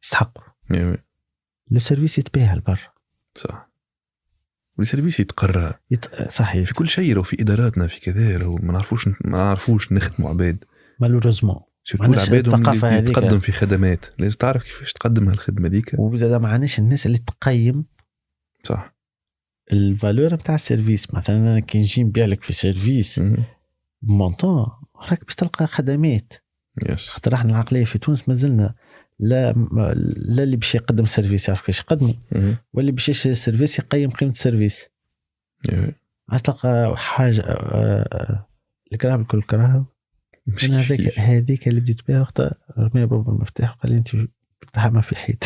يستحقوا. لو سيرفيس يتباهى البر، صح. والسيرفيس يتقرى صحيح في كل شيء. لو في إداراتنا في كذا لو ما نعرفوش نخدموا عباد مالوريزمون، سيرتو العباد اللي يتقدم في خدمات لازم تعرف كيفاش تقدم هالخدمة ديك. وبزاد معناش الناس اللي تقيم صح الفالور نتاع السيرفيس. مثلا انا كي نجي نبيع لك في سيرفيس مونطون، راك باش تلقى خدمات. خاطر احنا العقليه في تونس مازلنا لا اللي باش يقدم سيرفيس يعرف كيفاش يقدمه، واللي باش يشري سيرفيس يقيم قيمه السيرفيس. عايز تلقى حاجه الكراهه بالكل كراهه. انا هذيك اللي بديت بها وقت رمي باب المفتاح قال لي انت فتحها ما في حيط.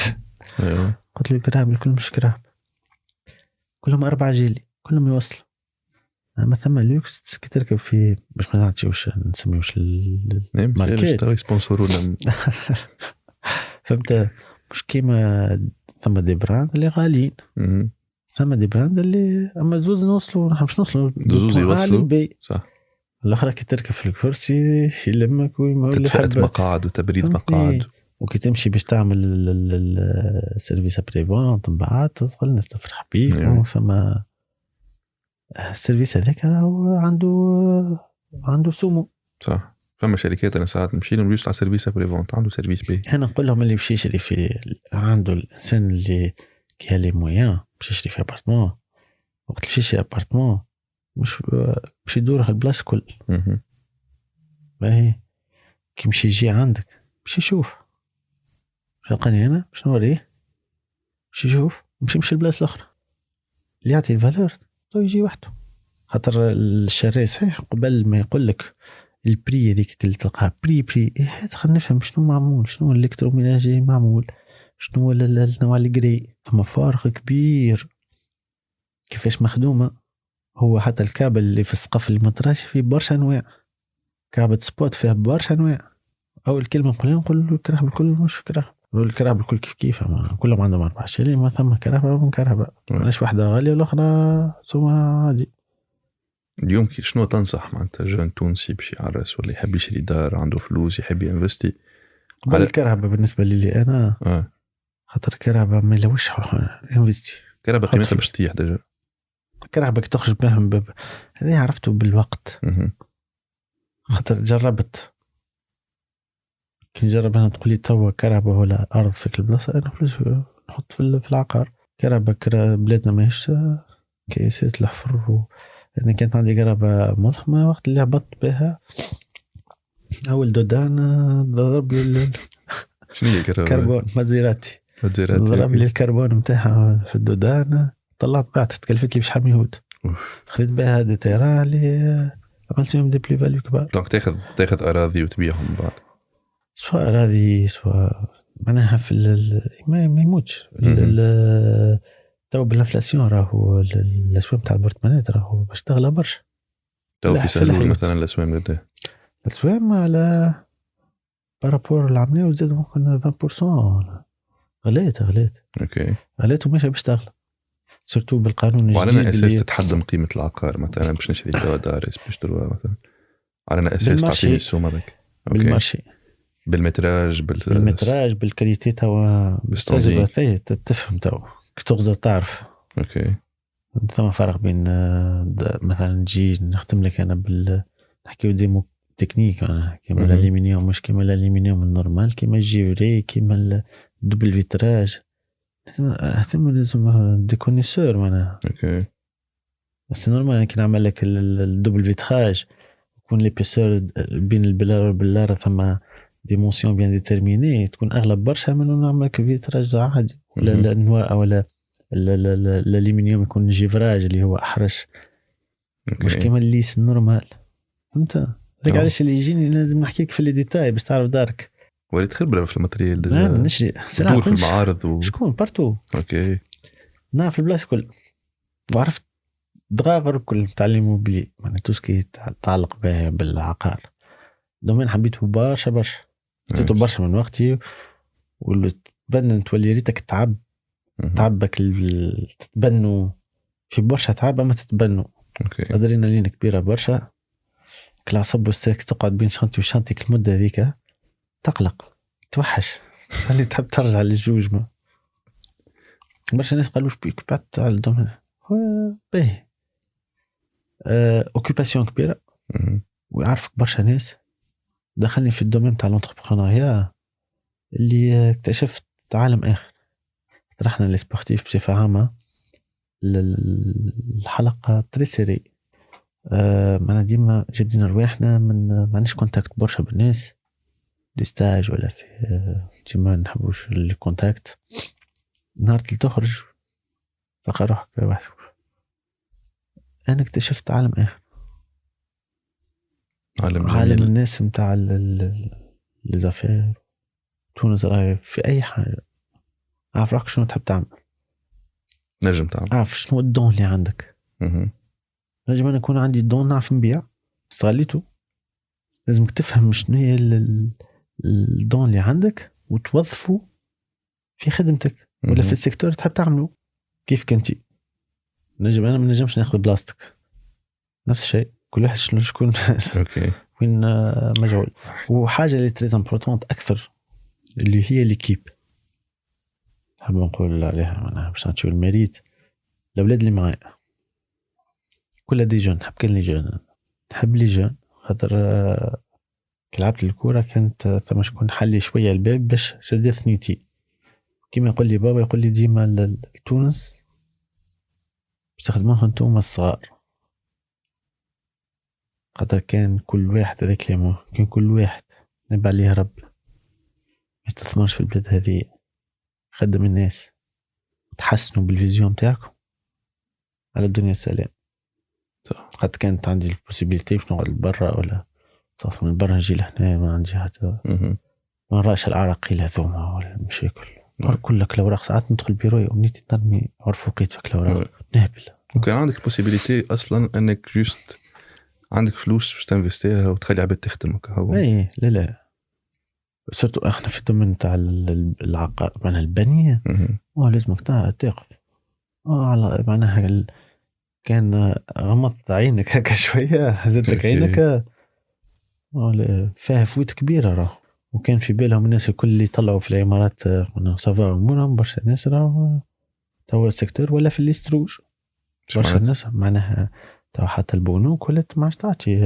قلت له الكراهه بالكل مش كراهه، كلهم 4 جيلي كلهم يوصلوا. ما ثم لوكس كي تركب في باش ما نعطيوش نسميوش الماركات باش سبونسورونا. فهمت؟ مش كيما ثم دي براند اللي غاليين، ثم دي براند اللي اما زوز نوصلوا، نحن مش نوصلوا زوز يوصلوا صح. الاخرى كي تركب في الكرسي يلمك ويقول لي تدفئة مقاعد وتبريد مقاعد، وكي تمشي باش تعمل السيرفيس بريفونت من بعد تدخل الناس تفرح بيك. ثم السيرفيس هذاك عنده سمو صح. فما شركات انا ساعات نمشي لهم يوصل على سيرفيس بريفونت عنده سيرفيس بي. انا نقول لهم اللي باش يشري في عنده الانسان اللي كي لي مويان باش يشري في ابارتمون، وقت اللي يشري ابارتمون مش باش يدور هالبلاصه كل باهي. كي مشي يجي عندك باش يشوف شلقاني انا باش نوريه، باش يشوف مش البلاصه الاخرى اللي يعطي الفالور تو يجي وحده. خاطر الشراء صحيح قبل ما يقول لك البري هذيك اللي تلقاها بري هذا خلينا نفهم شنو معمول، شنو الالكتروميناجي معمول، شنو النوع الجري. ثم فارق كبير كيفاش مخدومه. هو حتى الكابل اللي في السقف اللي مطراش فيه برشا انواع، كابل سبوت فيه برشا انواع. اول كلمه نقول له الكرهبه الكل مش كرهبه، الكرهبه الكل كيف كلهم عندهم 4 شيلين. ما ثم كرهبه من كرهبه، مش واحده غاليه والاخرى سوما عادي. اليوم شنو تنصح معناتها جون تونسي باش يعرس ولا يحب يشري دار، عنده فلوس يحب ينفستي على الكرهبه؟ بالنسبه لي انا خاطر الكرهبه ما يلوش انفستي. كرهبه قيمتها باش تطيح ديجا. كرهبه تخرج بهم باب هذا عرفته بالوقت. خاطر جربت كي نجرب انا تقول لي توا كرهبه ولا ارض فيك البلاصه، انا فلوس نحط في العقار. كرهبه بلادنا ماهيش كيسات الحفر. أنا كانت عندي قرابة مضخمة وقت اللي هبطت بها أول دودان ضرب لي شنو هي كربون مازيراتي ضرب لي الكربون متاعها في الدودان. طلعت بعت تكلفت لي بشحال من يهود. خذيت بها دي تيران اللي عملت فيهم دي بلي فاليو كبار. دونك تاخذ أراضي وتبيعهم بعد، سواء أراضي سواء معناها في ما يموتش تو بالانفلاسيون راهو الاسواق تاع البرتمانات راهو باش تغلى برشا. تو في سهل مثلا الاسواق قد الاسواق على بارابور العمليه وزاد ممكن 20% غليت اوكي غليت وماشي باش تغلى سورتو بالقانون الجديد. وعلى اساس تتحدد قيمه العقار مثلا باش نشري دار باش تروى مثلا على اساس تعطيني السوم هذاك بالمارشي بالمتراج بالكاليتي توا بالتجربه تفهم تو تغزر تعرف. اوكي ثم فرق بين مثلا نجي نختم لك انا نحكيو ديمو تكنيك انا كيما الالومنيوم مش كيما الالومنيوم النورمال كيما الجيفري كيما الدبل فيتراج. ثم لازم دي كونيسور معناها. اوكي بس نورمال كي نعمل لك الدبل فيتراج يكون ليبيسور بين البلار والبلار ثم ديمونسيون بيان ديتيرميني تكون اغلب برشا من نعمل لك فيتراج عادي ولا الانواع ولا الالومنيوم يكون جيفراج اللي هو احرش. مش كيما الليس النورمال. فهمت هذاك علاش اللي يجيني لازم نحكيك في لي ديتاي باش تعرف دارك. وليت خبره في الماتريال ديجا نشري دور في المعارض شكون بارتو. اوكي نعرف البلاصه كل وعرفت دغاغر كل تاع ليموبيلي معناها توسكي تعلق به بالعقار. دومين حبيته برشا جيتو برشا من وقتي، واللي تبنى تولي ريتك تعبك تتبنوا في برشا تعب ما تتبنوا. ادرينالين كبيره برشا، العصب والساك تقعد بين شنطي وشنطيك المده ذيك تقلق توحش اللي تحب ترجع للجوج. ما برشا ناس قالوش بيك بعد تاع الدومين هو باهي اوكيباسيون كبيره ويعرفك برشا ناس. دخلني في الدومين تاع لونتربرونيا اللي اكتشفت عالم اخر. رحنا للسبورتيف بصفه عامه الحلقه تريسيري معنا ديما جدينا رواحنا من معناش كونتاكت برشا بالناس دي ستاج ولا في ديما نحبوش الكونتاكت. نهار اللي تخرج تلقى روحك وحدك. انا اكتشفت عالم اخر، عالم الناس متاع لزافير. تونس راهي في اي حاجه عارف روحك شنو تحب تعمل، نجم تعمل، عارف شنو الدون اللي عندك. نجم انا يكون عندي الدون نعرف نبيع استغليته. لازمك تفهم شنو هي الدون اللي عندك وتوظفه في خدمتك ولا في السيكتور تحب تعمله كيف كنتي. نجم انا ما نجمش ناخذ بلاستيك نفس الشيء، كل واحد شكون اوكي وين مجعول. وحاجه اللي تريز امبورطونت اكثر اللي هي ليكيب، نحب نقول عليها معناها باش نشوف الميريت. الاولاد اللي معايا كلها دي جون، نحب كل لي جون، نحب لي جون خاطر لعبت الكوره كانت ثم شكون حلي شويه الباب باش شديت ثنيتي. كيما يقول لي بابا يقول لي ديما لتونس استخدموها انتم الصغار، خاطر كان كل واحد هذاك ليمو كان كل واحد نبع عليه رب يستثمرش في البلاد هذه، خدم الناس تحسنوا بالفيزيون تاعكم على الدنيا سلام. قد كانت عندي البوسيبيليتي باش نقعد برا ولا تصف من برا نجي لهنا، ما عندي حتى ما نراش العراقيل هذوما ولا المشاكل كلك الأوراق. ساعات ندخل بيروي ومنيتي ترمي عرفوا قيتك الأوراق نهبل. وكان عندك البوسيبيليتي أصلا أنك جوست عندك فلوس باش تنفستيها وتخلي عباد تخدمك. هو اي لا صرتوا احنا في الضمن تاع العقار معناها البنية لازمك تقف على معناها كان غمضت عينك هكا شوية هزتك عينك فيها فويت كبيرة راه. وكان في بالهم الناس الكل اللي طلعوا في العمارات صافا أمورهم برشا ناس راه توا السيكتور ولا في الاستروج برشا الناس معناها توا حتى البنوك ولات ما عادش تعطي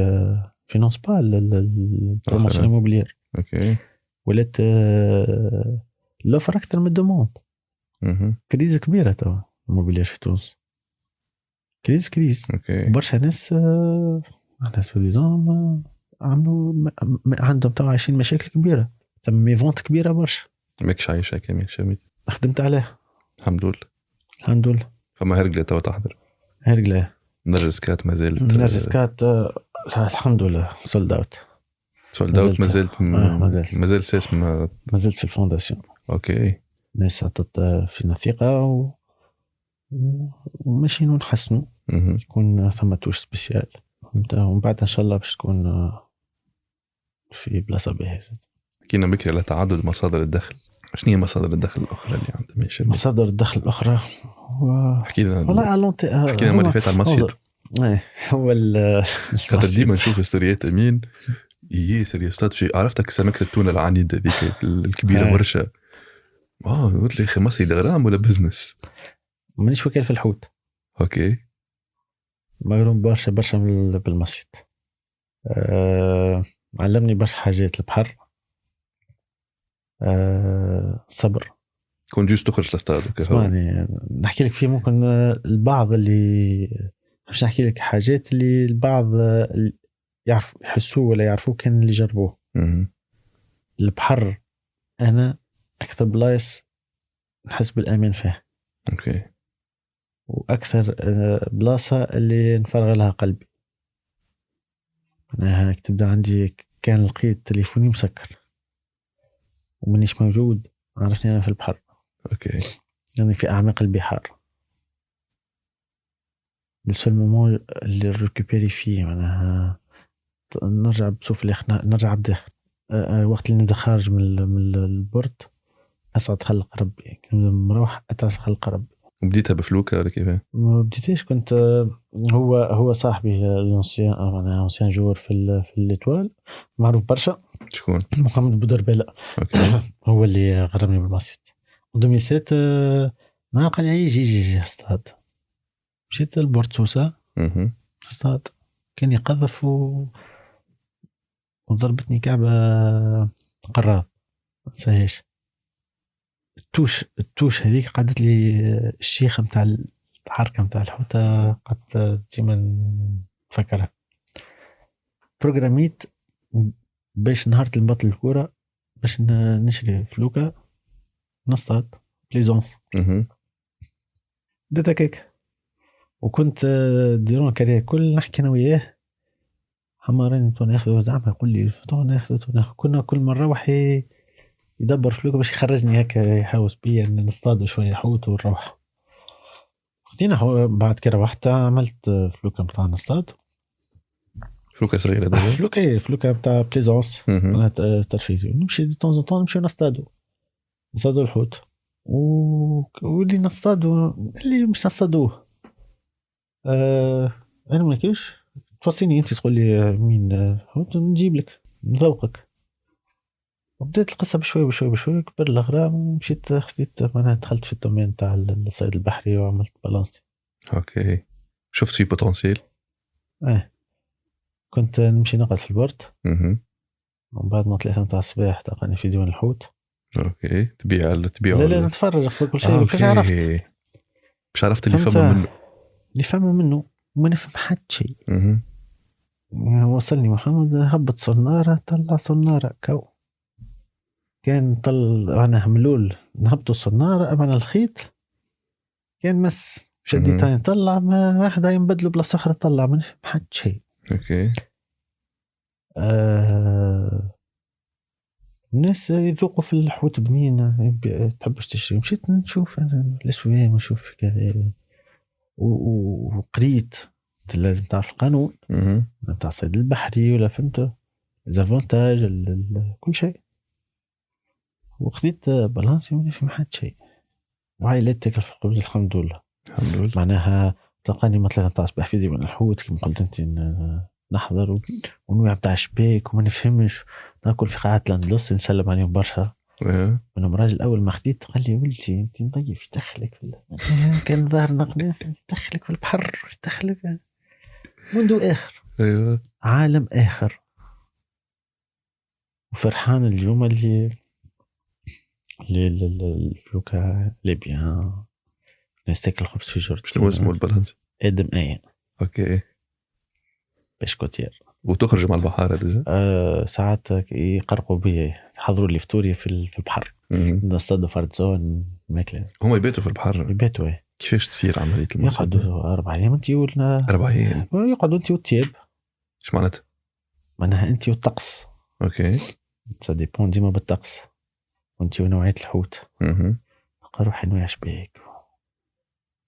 فينانس با البروموسيون إيموبليير. اوكي ولات لوفر أكثر من الدوموند. كريز كبيرة توا إيموبليير في تونس، كريز اوكي. برشا ناس سوديزون عملوا عندهم توا عايشين مشاكل كبيرة، ثم ميفونت كبيرة برشا. ماكش عايشة كامل شميت خدمت عليها الحمد لله. فما هرقلة توا تحضر هرقلة نرجس كات ما زالت نرجس كات الحمد لله سولد اوت ما زلت سيس ما زلت في الفونداسيون. اوكي الناس عطت فينا ثقة وماشي نحسنوا يكون ثم توش سبيسيال ومن بعد ان شاء الله باش تكون في بلاصة باهية. حكينا بكري على تعدد مصادر الدخل، شنو هي مصادر الدخل الأخرى اللي عندنا من الشركة؟ مصادر الدخل الأخرى حكينا حكينا مرة فاتت على المسجد. هو خاطر ديما نشوف ستوريات أمين ياسر يصطاد في عرفتك سمكة التونة العنيدة ذيك الكبيرة برشا. قلت لي أخي مصري غرام ولا بزنس؟ مانيش وكيل في الحوت. أوكي مغروم برشا بالمصيد. علمني برشا حاجات البحر. صبر كون جوست تخرج تصطاد. اسمعني نحكي لك فيه ممكن البعض اللي مش نحكي لك حاجات اللي البعض يعرف يحسوه ولا يعرفوه كان اللي جربوه. البحر أنا أكثر بلايص نحس بالأمان فيه. أوكي. وأكثر بلاصة اللي نفرغ لها قلبي. أنا تبدأ عندي كان لقيت تليفوني مسكر ومنيش موجود عرفني أنا في البحر. أوكي. يعني في أعماق البحار لو سول مومون اللي ريكوبيري فيه معناها نرجع بشوف نرجع بداخل وقت اللي نبدا خارج من البورت اسعد خلق ربي يعني مروح اتعس خلق ربي. وبديتها بفلوكة ولا كيف؟ ما بديتيش كنت هو صاحبي لونسيان معناها لونسيان جور في الاتوال معروف برشا. شكون؟ محمد بودربالة. هو اللي غرمني بالباسيت 2007. نهار قال لي يجي استاد مشيت لبورتوسا استاد كان يقذف وضربتني كعبة قرار ساهيش التوش هذيك قعدت لي الشيخة متاع الحركة متاع الحوتة قد ديما نفكرها بروغراميت باش نهار نبطل الكورة باش نشري فلوكة نصطاد بليزونس بديت هكاك وكنت ديرون كارير كل نحكي انا وياه حمارين ناخذ زعما يقول لي ناخذ كنا كل مرة نروح يدبر فلوكة باش يخرجني هكا يحاوس بيا ان نصطاد شوية حوت ونروح خدينا بعد كده روحت عملت فلوكة متاع نصطاد فلوكة صغيرة ده فلوكة متاع بليزونس انا ترفيزي نمشي دي طون طون نمشي نصطادو الحوت واللي نصطادو اللي مش نصطادوه انا ما كيفش توصيني انت تقول لي مين نجيب لك نذوقك. وبدأت القصة بشوي كبر الأغرام مشيت خديت أنا دخلت في الدومين تاع الصيد البحري وعملت بالانسي. اوكي شفت في بوتنسيل؟ كنت نمشي نقعد في البورت ومن بعد ما 3 تاع الصباح تلقاني في ديوان الحوت. اوكي تبيع لا نتفرج كل شيء كيف عرفت اللي فما منه وما نفهم حد شيء. وصلني محمد هبط صنارة طلع صنارة كو كان أنا ملول نهبطوا الصنارة أمنا الخيط كان مس شديتها طلع ما واحدة ينبدلوا بلا صخرة طلع ما نفهم حد شيء. اوكي الناس يذوقوا في الحوت بنينة تحبش تشتري. مشيت نشوف أنا الأسوام ونشوف كذا وقريت لازم تعرف القانون بتاع الصيد البحري ولا فهمت الزافونتاج كل شيء وخذيت بالانسي وما نفهم حد شيء. وعائلتك في القبض الحمد لله معناها تلقاني مثلا تاع صباح في ديوان الحوت كما قلت انت نحضر ونوع بتاع شباك وما نفهمش ناكل في قاعات لاندلس نسلم عليهم برشا. منهم راجل اول ما خديت قال لي ولدي انت نضيف يدخلك كان ظهر نقنع يدخلك في البحر يدخلك منذ اخر عالم اخر. وفرحان اليوم اللي الفلوكة ليبيا نستيقل الخبز في جورج. شنو اسمه البالانس؟ ادم اين. اوكي بشكوتير. وتخرج مع البحارة ديجا؟ ساعات يقرقوا بي يحضروا لي فطوري في البحر نصطادوا فردزون ماكله. هم يباتوا في البحر؟ يباتوا. كيفاش تصير عملية المصطاد؟ يقعدوا 4 أيام انت 4 أيام يقعدوا انت والتياب. ايش معناتها؟ معناها انت والطقس. اوكي سا ديبون ديما بالطقس وانت ونوعية الحوت. روحي نوع شباك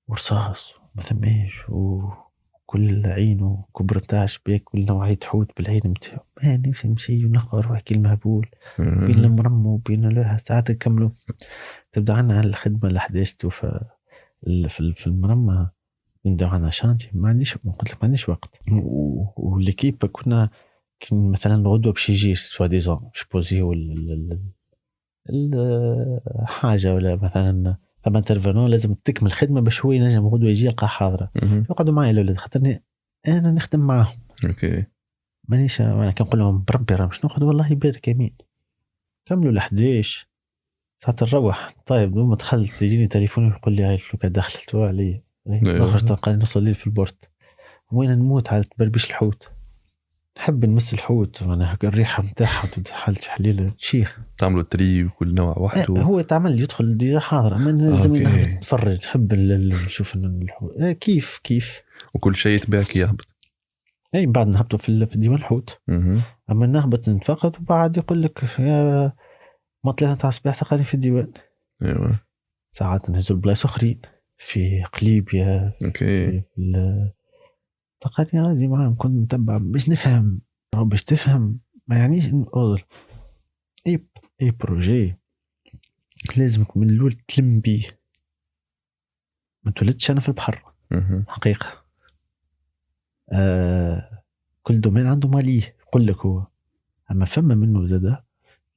ورصاص ما ثماش وكل عينه كبر بتاع شباك كل نوعية حوت بالعين متاعو ما نفهم شيء ونلقى روحي كل مهبول بين المرمى وبين لها ساعات نكملوا تبدا عنا الخدمة ل11 في المرمى نبدا عنا شانتي ما عنديش وقت. والليكيب كنا مثلا الغدوة باش يجي سوا ديزون شبوزيو الحاجة ولا مثلا لما انترفينون لازم تكمل خدمة باش هو ينجم غدوة يجي يلقى حاضرة يقعدوا معي الأولاد خاطرني أنا نخدم معهم. اوكي مانيش أنا كنقول لهم بربي راه مش ناخذ والله يبارك يمين كملوا ل11 ساعة نروح. طيب دوما دخلت يجيني تليفون يقول لي هاي الفلوكة دخلت علي نخرج تلقاني نص الليل في البورت وين نموت على تبربيش الحوت. نحب نمس الحوت وانا الريحه نتاعها حالة تحليل شيخ تعملوا تري وكل نوع وحده. هو تعمل يدخل دي حاضر ما لازم نتفرج نحب نشوف الحوت كيف وكل شيء يتباكي يهبط. اي بعد نهبطوا في ديوان الحوت اما نهبط نتفقد وبعد يقول لك يا ما 3 تاع الصباح تلقاني في الديوان. ايوه ساعات نهزوا البلايص اخرين في قليبيا اوكي تقني غادي معاهم كنت نتبع باش نفهم، باش تفهم ما يعنيش انه اي بروجي لازمك من الاول تلم بيه. ما تولدش انا في البحر حقيقه. كل دومين عنده ماليه يقول لك هو، اما فما منه زاده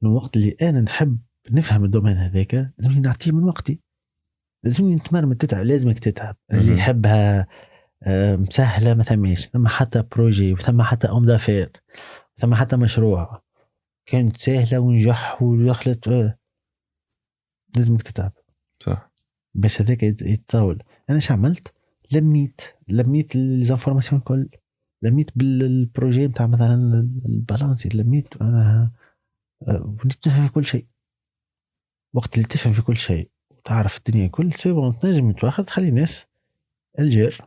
من الوقت اللي انا نحب نفهم الدومين هذاك لازمني نعطيه من وقتي، لازمني نتمرن تتعب، لازمك تتعب. اللي يحبها مسهله ما ثماش، ثم حتى بروجي وثم حتى اوم دافير ثم حتى مشروع كانت سهله ونجح ودخلت، لازمك تتعب صح باش هذاك يتطول. انا شو عملت؟ لميت الانفورماسيون كل، لميت بالبروجي نتاع مثلا البالانسي، لميت انا وليت نفهم في كل شيء. وقت اللي تفهم في كل شيء وتعرف الدنيا كل سيبون تنجم تواخر تخلي الناس الجير.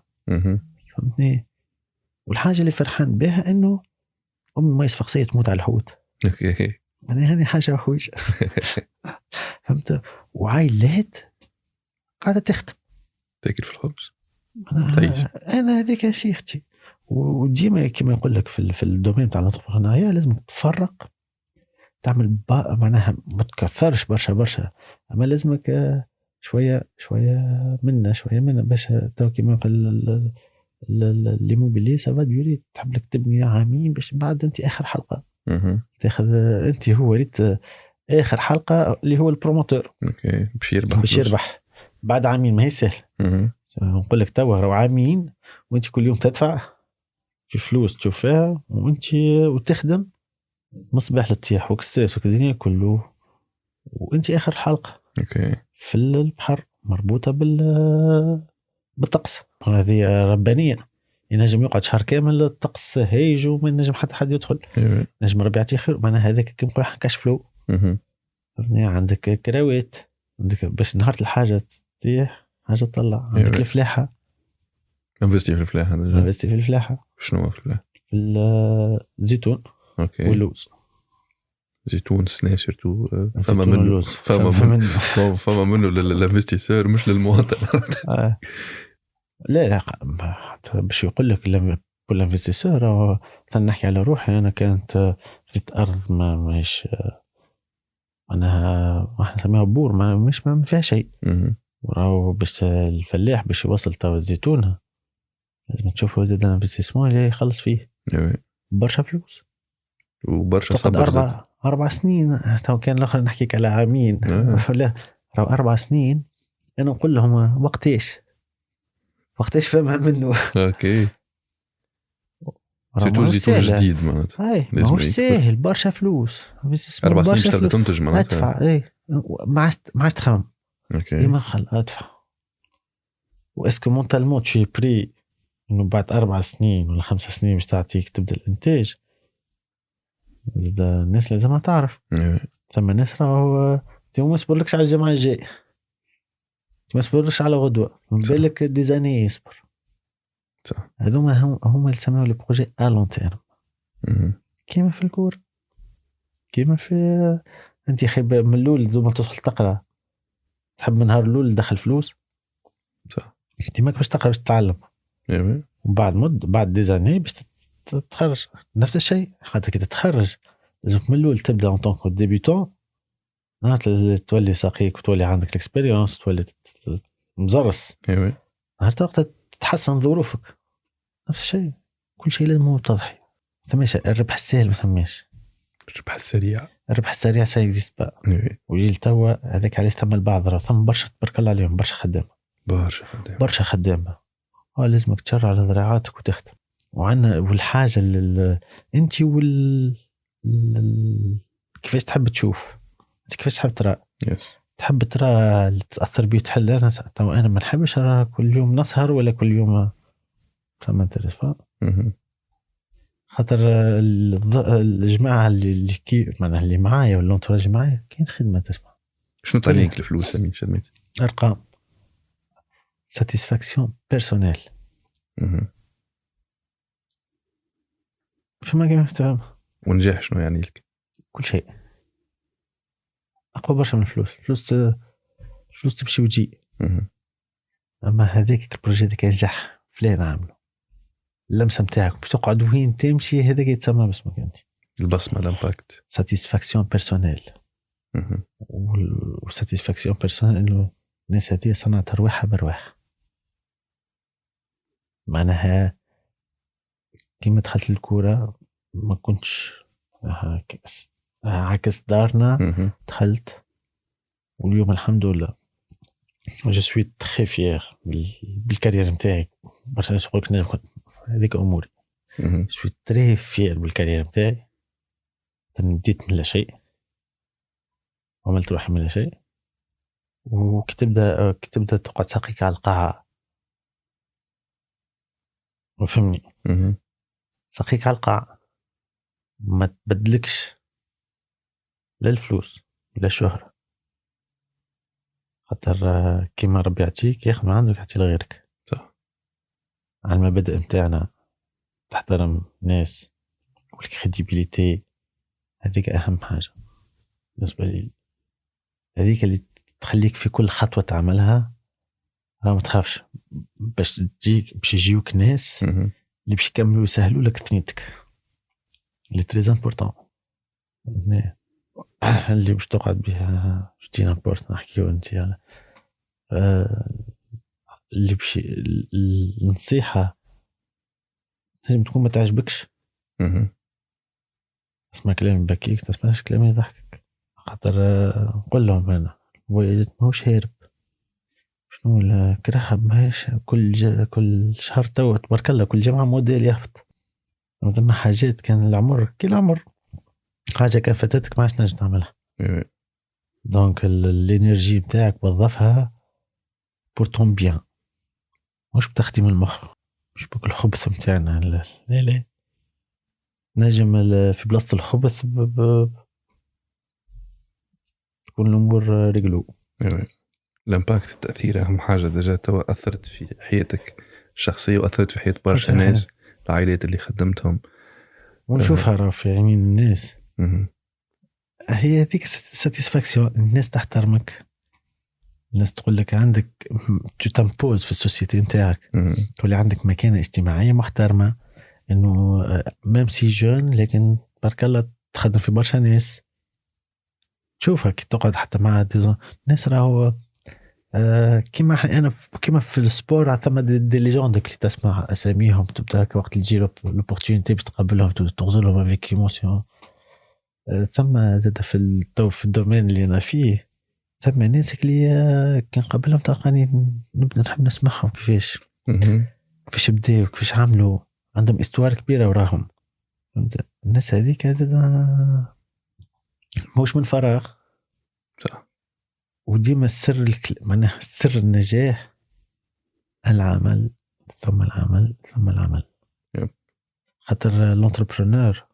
فهمتني؟ والحاجه اللي فرحان بها انه امي ما يصفقسيه تموت على الحوت. اوكي هذه حاجه وحويش. فهمت؟ وعائلات قاعده تخدم تاكل في الخبز. انا هذيك شيختي. وديما كما يقول لك في الدومين تاع الانتربرونيا لازم تفرق، تعمل معناها ما تكثرش برشا اما لازمك شويه منا باش تو كيما في الليموبيلي سافا ديوري، تحب لك تبني عامين باش بعد انت اخر حلقه تاخذ انت هو ريت اخر حلقه اللي هو البروموتور. اوكي باش يربح بعد عامين ما هي سهل. نقول لك تو راهو عامين وانت كل يوم تدفع في فلوس تشوفها وانت وتخدم مصباح للطيح وكستريس وكدنيا كله وانت اخر حلقه. اوكي في البحر مربوطه بالطقس. هذه ربانيه، ينجم يقعد شهر كامل الطقس هايج وما ينجم حتى حد يدخل. نجم ربي يعطيه خير. معناها هذاك كيما نقول كاش فلو. عندك كراوات، عندك باش نهار الحاجه تطيح حاجه تطلع. عندك الفلاحه، انفستي في الفلاحه. شنو في الفلاحه؟ في الزيتون اوكي واللوز. زيتون سنة سيرتو فما منه للانفستيسور مش للمواطن. لا باش يقول لك كل انفستيسور. نحكي على روحي انا، كانت في ارض ماهيش انا احنا نسميها بور ما فيها شيء. وراو باش الفلاح باش يوصل تو الزيتون لازم تشوفوا زاد الانفستيسمون اللي يخلص فيه برشا فلوس وبرشا صبر. 4 سنين. تو كان الاخر نحكيك على عامين. لا راهو 4 سنين. انا نقول لهم وقتاش فهمها منه. اوكي سيتو زيتون جديد معناتها ما هو ساهل برشا فلوس. 4 سنين باش تنتج معناتها ادفع ما عادش تخمم. اوكي ديما خل ادفع. واسكو مونتالمون تشي بري انه بعد 4 سنين ولا 5 سنين باش تعطيك تبدا الانتاج. الناس لازم تعرف. ثم الناس راهو ما يصبرلكش على الجمعة الجاي، ما يصبرلكش على غدوة، من بالك ديزاني يصبر. هذوما هما اللي يسموا لي بروجي ا لون تيرم. كيما في الكور، كيما في انت خيب من الاول دوما تدخل تقرا تحب من نهار الاول تدخل فلوس صح. انت ماك باش تقرا باش تتعلم. وبعد بعد ديزاني باش تتخرج نفس الشيء. خاطر كي تتخرج لازم من الاول تبدا اون طونك ديبيوتون، نهار تولي ساقيك وتولي عندك الاكسبيريونس تولي مزرس. نهار وقتها تتحسن ظروفك. نفس الشيء كل شيء لازم هو تضحي. ثماش الربح السهل ما ثماش. الربح السريع سيكزيست بقى. وجيل توا هذاك عليه ثم البعض راه ثم برشا تبارك الله عليهم برشا خدامه لازمك تشرع على ذراعاتك وتخدم. وعنا والحاجه انت كيفاش تحب تشوف، انت كيفاش تحب ترى. تحب ترى اللي تاثر بيه تحل. انا ما نحبش ارى كل يوم نسهر ولا كل يوم ثم ترفع. خاطر الجماعه اللي معناها اللي معايا ولا انتراج معايا كاين خدمه تسمع. شنو طالينك الفلوس امين شدميت؟ ارقام ساتيسفاكسيون بيرسونيل. فما كيف تفهم. ونجاح شنو يعني لك؟ كل شيء اقوى برشا من الفلوس. الفلوس تمشي وتجي. اما هذاك البروجي اللي كان نجح فلان عامله اللمسه نتاعك باش تقعد وين تمشي، هذاك يتسمى باسمك انت. البصمه الامباكت ساتيسفاكسيون بيرسونيل. وساتيسفاكسيون بيرسونيل انه الناس هذه صنعت رواحها برواح. معناها كيما دخلت الكوره ما كنتش عكس دارنا، دخلت واليوم الحمد لله جو سوي تري فيير بالكارير نتاعي. برشا ناس يقولك هذيك اموري. جو سوي تري فيير بالكارير نتاعي. بديت من لا شيء وعملت روحي من لا شيء، وكتبدا تقعد ساقيك على القاعة، وفهمني ساقيك على القاعة، ما تبدلكش لا الفلوس لا الشهرة، خاطر كيما ربي يعطيك ياخذ ما عندك يعطي لغيرك. صح. على المبادئ نتاعنا تحترم ناس والكريديبيليتي، هذيك أهم حاجة بالنسبة لي. هذيك اللي تخليك في كل خطوة تعملها ما تخافش باش تجيك، باش يجيوك ناس اللي باش يكملوا يسهلوا لك ثنيتك، اللي تري امبورطون اللي باش تقعد بها جدي نابورت نحكيو انت يعني. اللي باش النصيحة لازم تكون ما تعجبكش، اسمع كلام بكيك تسمعش كلام يضحكك، خاطر نقول لهم انا ماهوش هارب. شنو الكرهب ماهيش كل شهر تو تبارك الله كل جمعة موديل يهبط. ثم حاجات كان العمر كل عمر حاجة كان فاتتك ما عادش نجم تعملها. دونك الانرجي بتاعك وظفها بور طون بيان، مش بتخدم المخ، مش بك الخبث متاعنا. لا نجم في بلاصة الخبث تكون الأمور رجلو. الامباكت التأثير أهم حاجة. دجا توا أثرت في حياتك الشخصية وأثرت في حياة برشا ناس، العائلات اللي خدمتهم ونشوفها راه في عينين الناس. هي هذيك ساتيسفاكسيون، الناس تحترمك، الناس تقول لك عندك تتمبوز في السوسيتي نتاعك، تولي عندك مكانة اجتماعية محترمة، انه ميم سي جون لكن بارك الله تخدم في برشا ناس. تشوفها كي تقعد حتى مع ناس راهو كيما انا كيما في السبور ثم دي ليجوند اللي تسمع اساميهم تبدا وقت اللي تجي لوبورتونيتي باش تقابلهم تغزلهم افيك ايموسيون. ثم زاد في الدومين اللي انا فيه ثم ناس اللي كان قبلهم تلقاني نبدا نحب نسمعهم كيفاش بداو كيفاش عملوا، عندهم استوار كبيره وراهم. الناس هذيك زاد موش من فراغ. صح. وديما السر معناها سر النجاح العمل ثم العمل ثم العمل. خاطر لونتربرونور،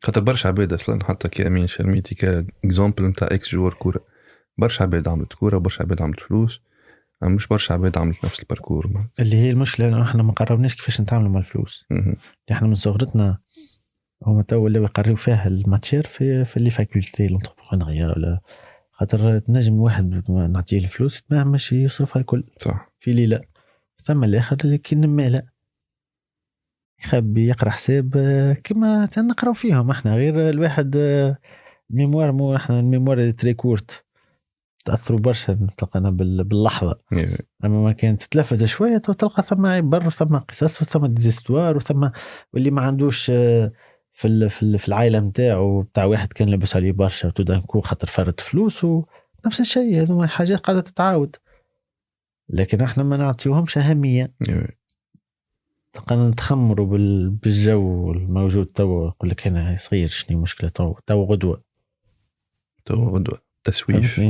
خاطر برشا عباد اصلا حتى كامين شرميتي كاكزامبل نتاع اكس جوار كوره، برشا عباد عملت كوره، برشا عباد عملت فلوس، مش برشا عباد عملت نفس الباركور. اللي هي المشكله انه احنا ما قررناش كيفاش نتعاملوا مع الفلوس. احنا من صغرتنا هما تو اللي يقريو فيها الماتير في اللي فاكولتي لونتربرونيا، ولا خاطر تنجم واحد نعطيه الفلوس ما ماشي يصرفها الكل. صح. في ليله ثم الاخر اللي كي مالا يخبي يقرا حساب كما نقراو فيهم احنا، غير الواحد ميموار مو احنا الميموار تري كورت تاثروا برشا تلقانا باللحظه. اما ما كانت تتلفت شويه تلقى ثم عبر ثم قصص وثم ديزيستوار وثم واللي ما عندوش في العائله نتاعو بتاع واحد كان لابس عليه برشا وتدانكو خاطر فرد فلوس، ونفس الشيء هذو حاجات قاعده تتعاود، لكن احنا ما نعطيوهمش اهميه. تلقانا نتخمروا بالجو الموجود تو. يقول لك انا صغير شنو مشكله تو غدوه تسويف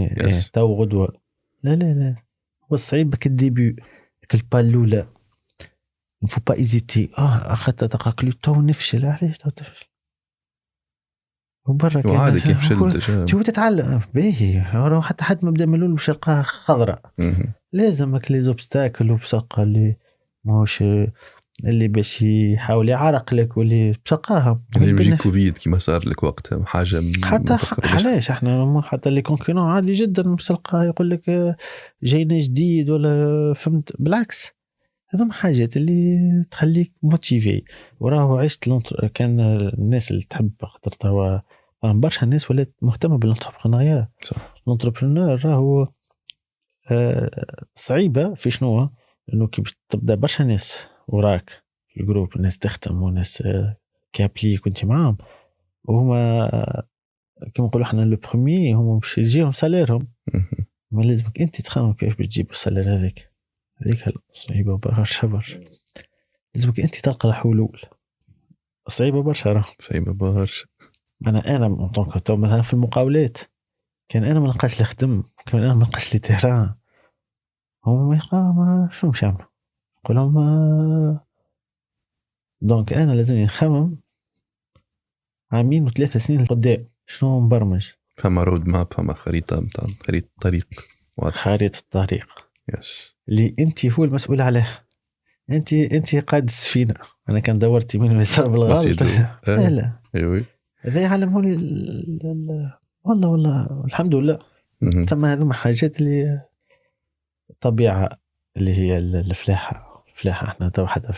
تو غدوه. لا هو الصعيب بك الديبي البالولا نفو با ايزيتي اخذت دقائق لي تو نفشل. علاش تو تفشل وبرا وعادي كيف فشلت شو تتعلم باهي حتى حد ما بدا من الاول باش يلقاها خضراء. لازمك لي زوبستاكل وبسقه اللي ماهوش اللي باش يحاول يعرق لك واللي بسقاها اللي بيجي كوفيد كيما صار لك وقتها حاجه حتى علاش احنا حتى اللي كونكرون عادي جدا مش تلقاه يقول لك جاينا جديد ولا فهمت. بالعكس هذوما حاجات اللي تخليك موتيفي. وراه عشت كان الناس اللي تحب خاطر هو برشا الناس ولات مهتمه بالانتربرونيا. صح. الانتربرونور راهو صعيبه في شنو انه كي باش تبدا برشا ناس وراك في الجروب، الناس تختم وناس كابلي كنت معاهم، وهما كما نقولوا احنا لو بروميي هما باش يجيهم ساليرهم. ما لازمك انت تخمم كيف باش تجيب السالير هذاك صعيبه برشا. لازمك انت تلقى الحلول. صعيبه برشا راه صعيبه برشا. انا مثلا في المقاولات كان انا ما نلقاش لي خدم، كان انا ما نلقاش لي تهران، هم شنو مش يعملوا نقول لهم دونك انا لازم نخمم عامين و3 سنين قدام شنو مبرمج. فما رود ماب، فما خريطه طريق خريطه الطريق يس اللي انت هو المسؤول عليه. انت قائد السفينه. انا كان دورت يمين ويسار بالغلط لا ايوه هذا يعلمه لي والله الحمد لله. ثم هذوما حاجات اللي طبيعه اللي هي الفلاحه احنا تو حتى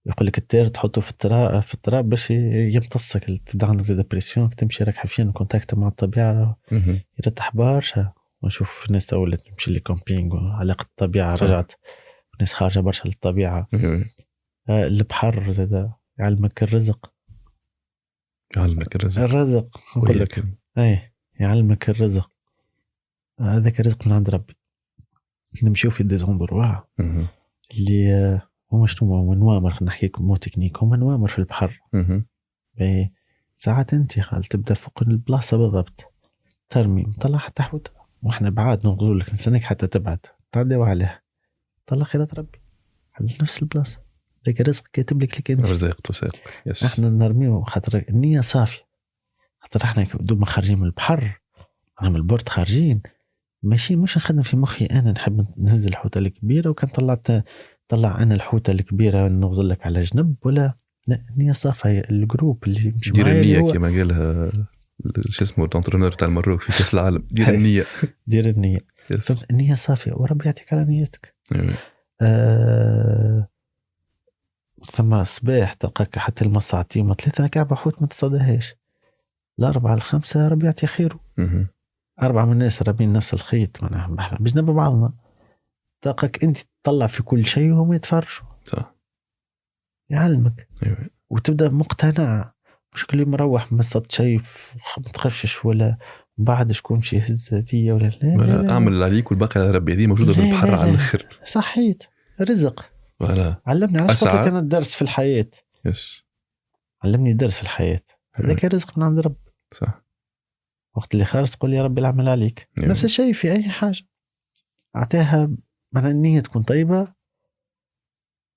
يقول لك التير تحطه في التراب باش يمتصك، تبدا عندك زي ديبرسيون، تمشي راك حافين كونتاكت مع الطبيعه يرتاح برشا. ونشوف الناس تو تمشي لي كامبينغ وعلاقه الطبيعه رجعت، الناس خارجه برشا للطبيعه. البحر زاد يعلمك الرزق نقول لك اي يعلمك الرزق. هذاك الرزق من عند ربي. نمشيو في ديزوندروا اللي هما شنو نوامر، نحكي لكم مو تكنيك، هما نوامر في البحر. ساعات انت خال تبدا فوق البلاصه بالضبط، ترمي مطلع حتى حوت، واحنا بعاد نقول لك نسنك حتى تبعد تعديوا عليه، طلع خيرات ربي على نفس البلاصه. ذاك الرزق كاتب لك انت رزق توسات. احنا نرميو خاطر النيه صافيه، خاطر احنا دوما خارجين من البحر، انا من البورت خارجين، ماشي مش نخدم في مخي انا نحب نهز الحوته الكبيره وكان طلع انا الحوته الكبيره نغزل لك على جنب، ولا لا النيه صافيه. الجروب اللي مش دير النيه كما قالها شو اسمه الانترونور تاع المروك في كاس العالم، دير النيه دير النيه النيه صافيه وربي يعطيك على نيتك. ثم صباح تلقاك حتى المساعتين 3 كعبة حوت ما تصدهاش، 4 5 ربي يعطي خيره. 4 من الناس رابين نفس الخيط معناها بجنب بعضنا، تلقاك انت تطلع في كل شيء وهم يتفرجوا. صح يعلمك وتبدا مقتنع، مش كل يوم مروح مسط شيء متخشش ولا بعد شكون شي هز هذية ولا لا اعمل اللي عليك والباقي على ربي. هذه موجوده في البحر على الاخر. صحيت رزق. علمني على قلت لك انا الدرس في الحياه. علمني درس في الحياه، هذاك رزق من عند رب. صح. وقت اللي خارج تقول يا ربي العمل عليك. نفس الشيء في اي حاجه اعطيها معنى النيه تكون طيبه.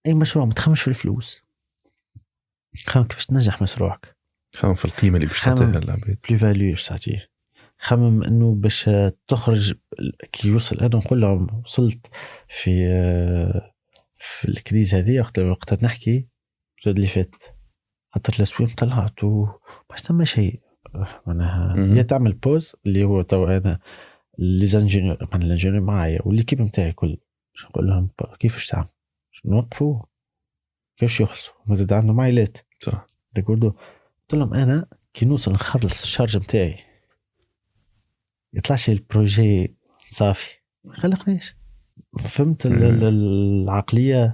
اي مشروع ما تخمش في الفلوس، خمم كيفاش تنجح مشروعك، خمم في القيمه اللي باش تعطيها للعباد، بلو فاليو تعطيه. خمم انه باش تخرج كي يوصل. انا نقول لهم وصلت في الكريز هذه وقت نحكي الجد اللي فات، خاطر الاسويم طلعت وما ثم شيء معناها يا تعمل بوز اللي هو تو انا لي زانجينيور من الانجينيور معايا والليكيب نتاعي كل نقول لهم كيفاش تعمل نوقفوا كيفاش يخلصوا مازال عندهم عائلات. صح. قلت لهم انا كي نوصل نخلص الشارج نتاعي يطلعش البروجي صافي ما خلقنيش. فهمت العقليه.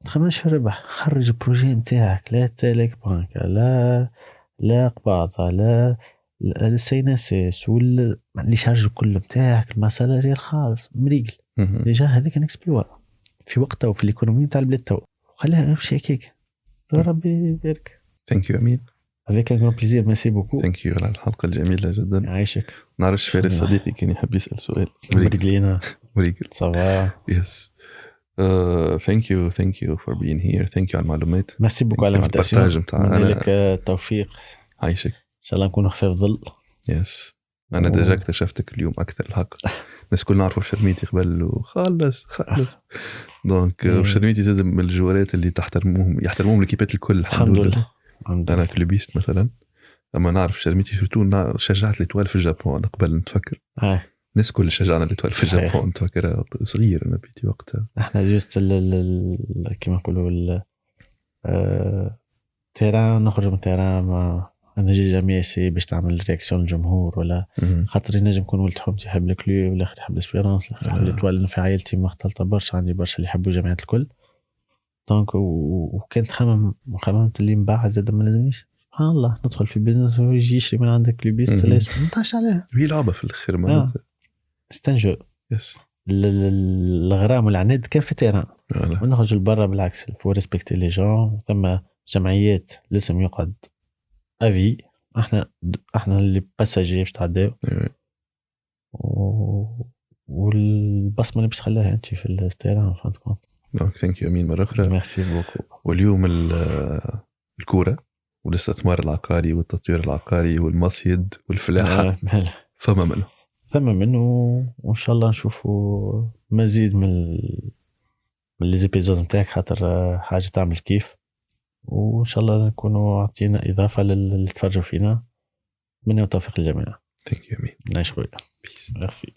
تخممش في الربح، خرج البروجي نتاعك، لا تالك بانك، لا قباضه، لا السيناسيس واللي شارج كل نتاعك المسالري الخاص مريقل ديجا. هذيك اكسبلوا في وقتها وفي الايكونومي نتاع البلاد تو، خليها امشي هكاك. ربي يبارك. ثانك يو امين. avec un grand plaisir. merci beaucoup. ثانك يو على الحلقه الجميله جدا. يعيشك. نعرفش فارس صديقي كان يحب يسال سؤال. مريقلينا مريقل صافا. يس thank you for being here. thank you على المعلومات. merci beaucoup على الانفيتاسيون. نتمنى لك التوفيق. عايشك ان شاء الله نكونوا خفاف ظل. يس انا ديجا اكتشفتك اليوم اكثر الحق. الناس كلنا نعرفوا شرميتي قبل وخلص دونك شرميتي زاد من الجوارات اللي يحترموهم الكيبات الكل. الحمد لله. انا كلوبيست مثلا، اما نعرف شرميتي سورتو شجعت ليتوال في الجابون. انا قبل نتفكر الناس كل شجعنا الاتوال في صحيح. الجابون. انت كده صغير انا بيتي وقتها. احنا جوست كما نقولوا تيران، نخرج من تيران ما نجي جميع سي باش تعمل رياكسيون الجمهور، ولا خاطر ينجم يكون ولد حومتي يحب الكلوب، ولا يحب الاسبيرونس، يحب الاتوال. في عائلتي مختلطه برشا، عندي برشا اللي يحبوا جماعات الكل. دونك وكانت خممت اللي من بعد زاد ما لازمنيش سبحان الله ندخل في بيزنس ويجي يشري من عندك كلوبيست ليش ما نطاش عليها. هي لعبه في الاخر ما استنجو يس الغرام والعناد كان في تيران. ونخرج لبرا بالعكس فو ريسبكتي لي جون. ثم جمعيات لازم يقعد افي، احنا اللي باساجي باش تعداو والبصمه اللي باش تخليها انت في التيران. فهمتكم؟ دونك ثانك يو امين مره اخرى. ميرسي بوكو. واليوم الكوره والاستثمار العقاري والتطوير العقاري والمصيد والفلاحه ثم منه وان شاء الله نشوفوا مزيد من لي زيبيزود نتاعك، خاطر حاجه تعمل كيف، وان شاء الله نكونوا عطينا اضافه للي تفرجوا فينا. من توفيق الجميع. ثانك يو امين. نعيش خويا. ميرسي.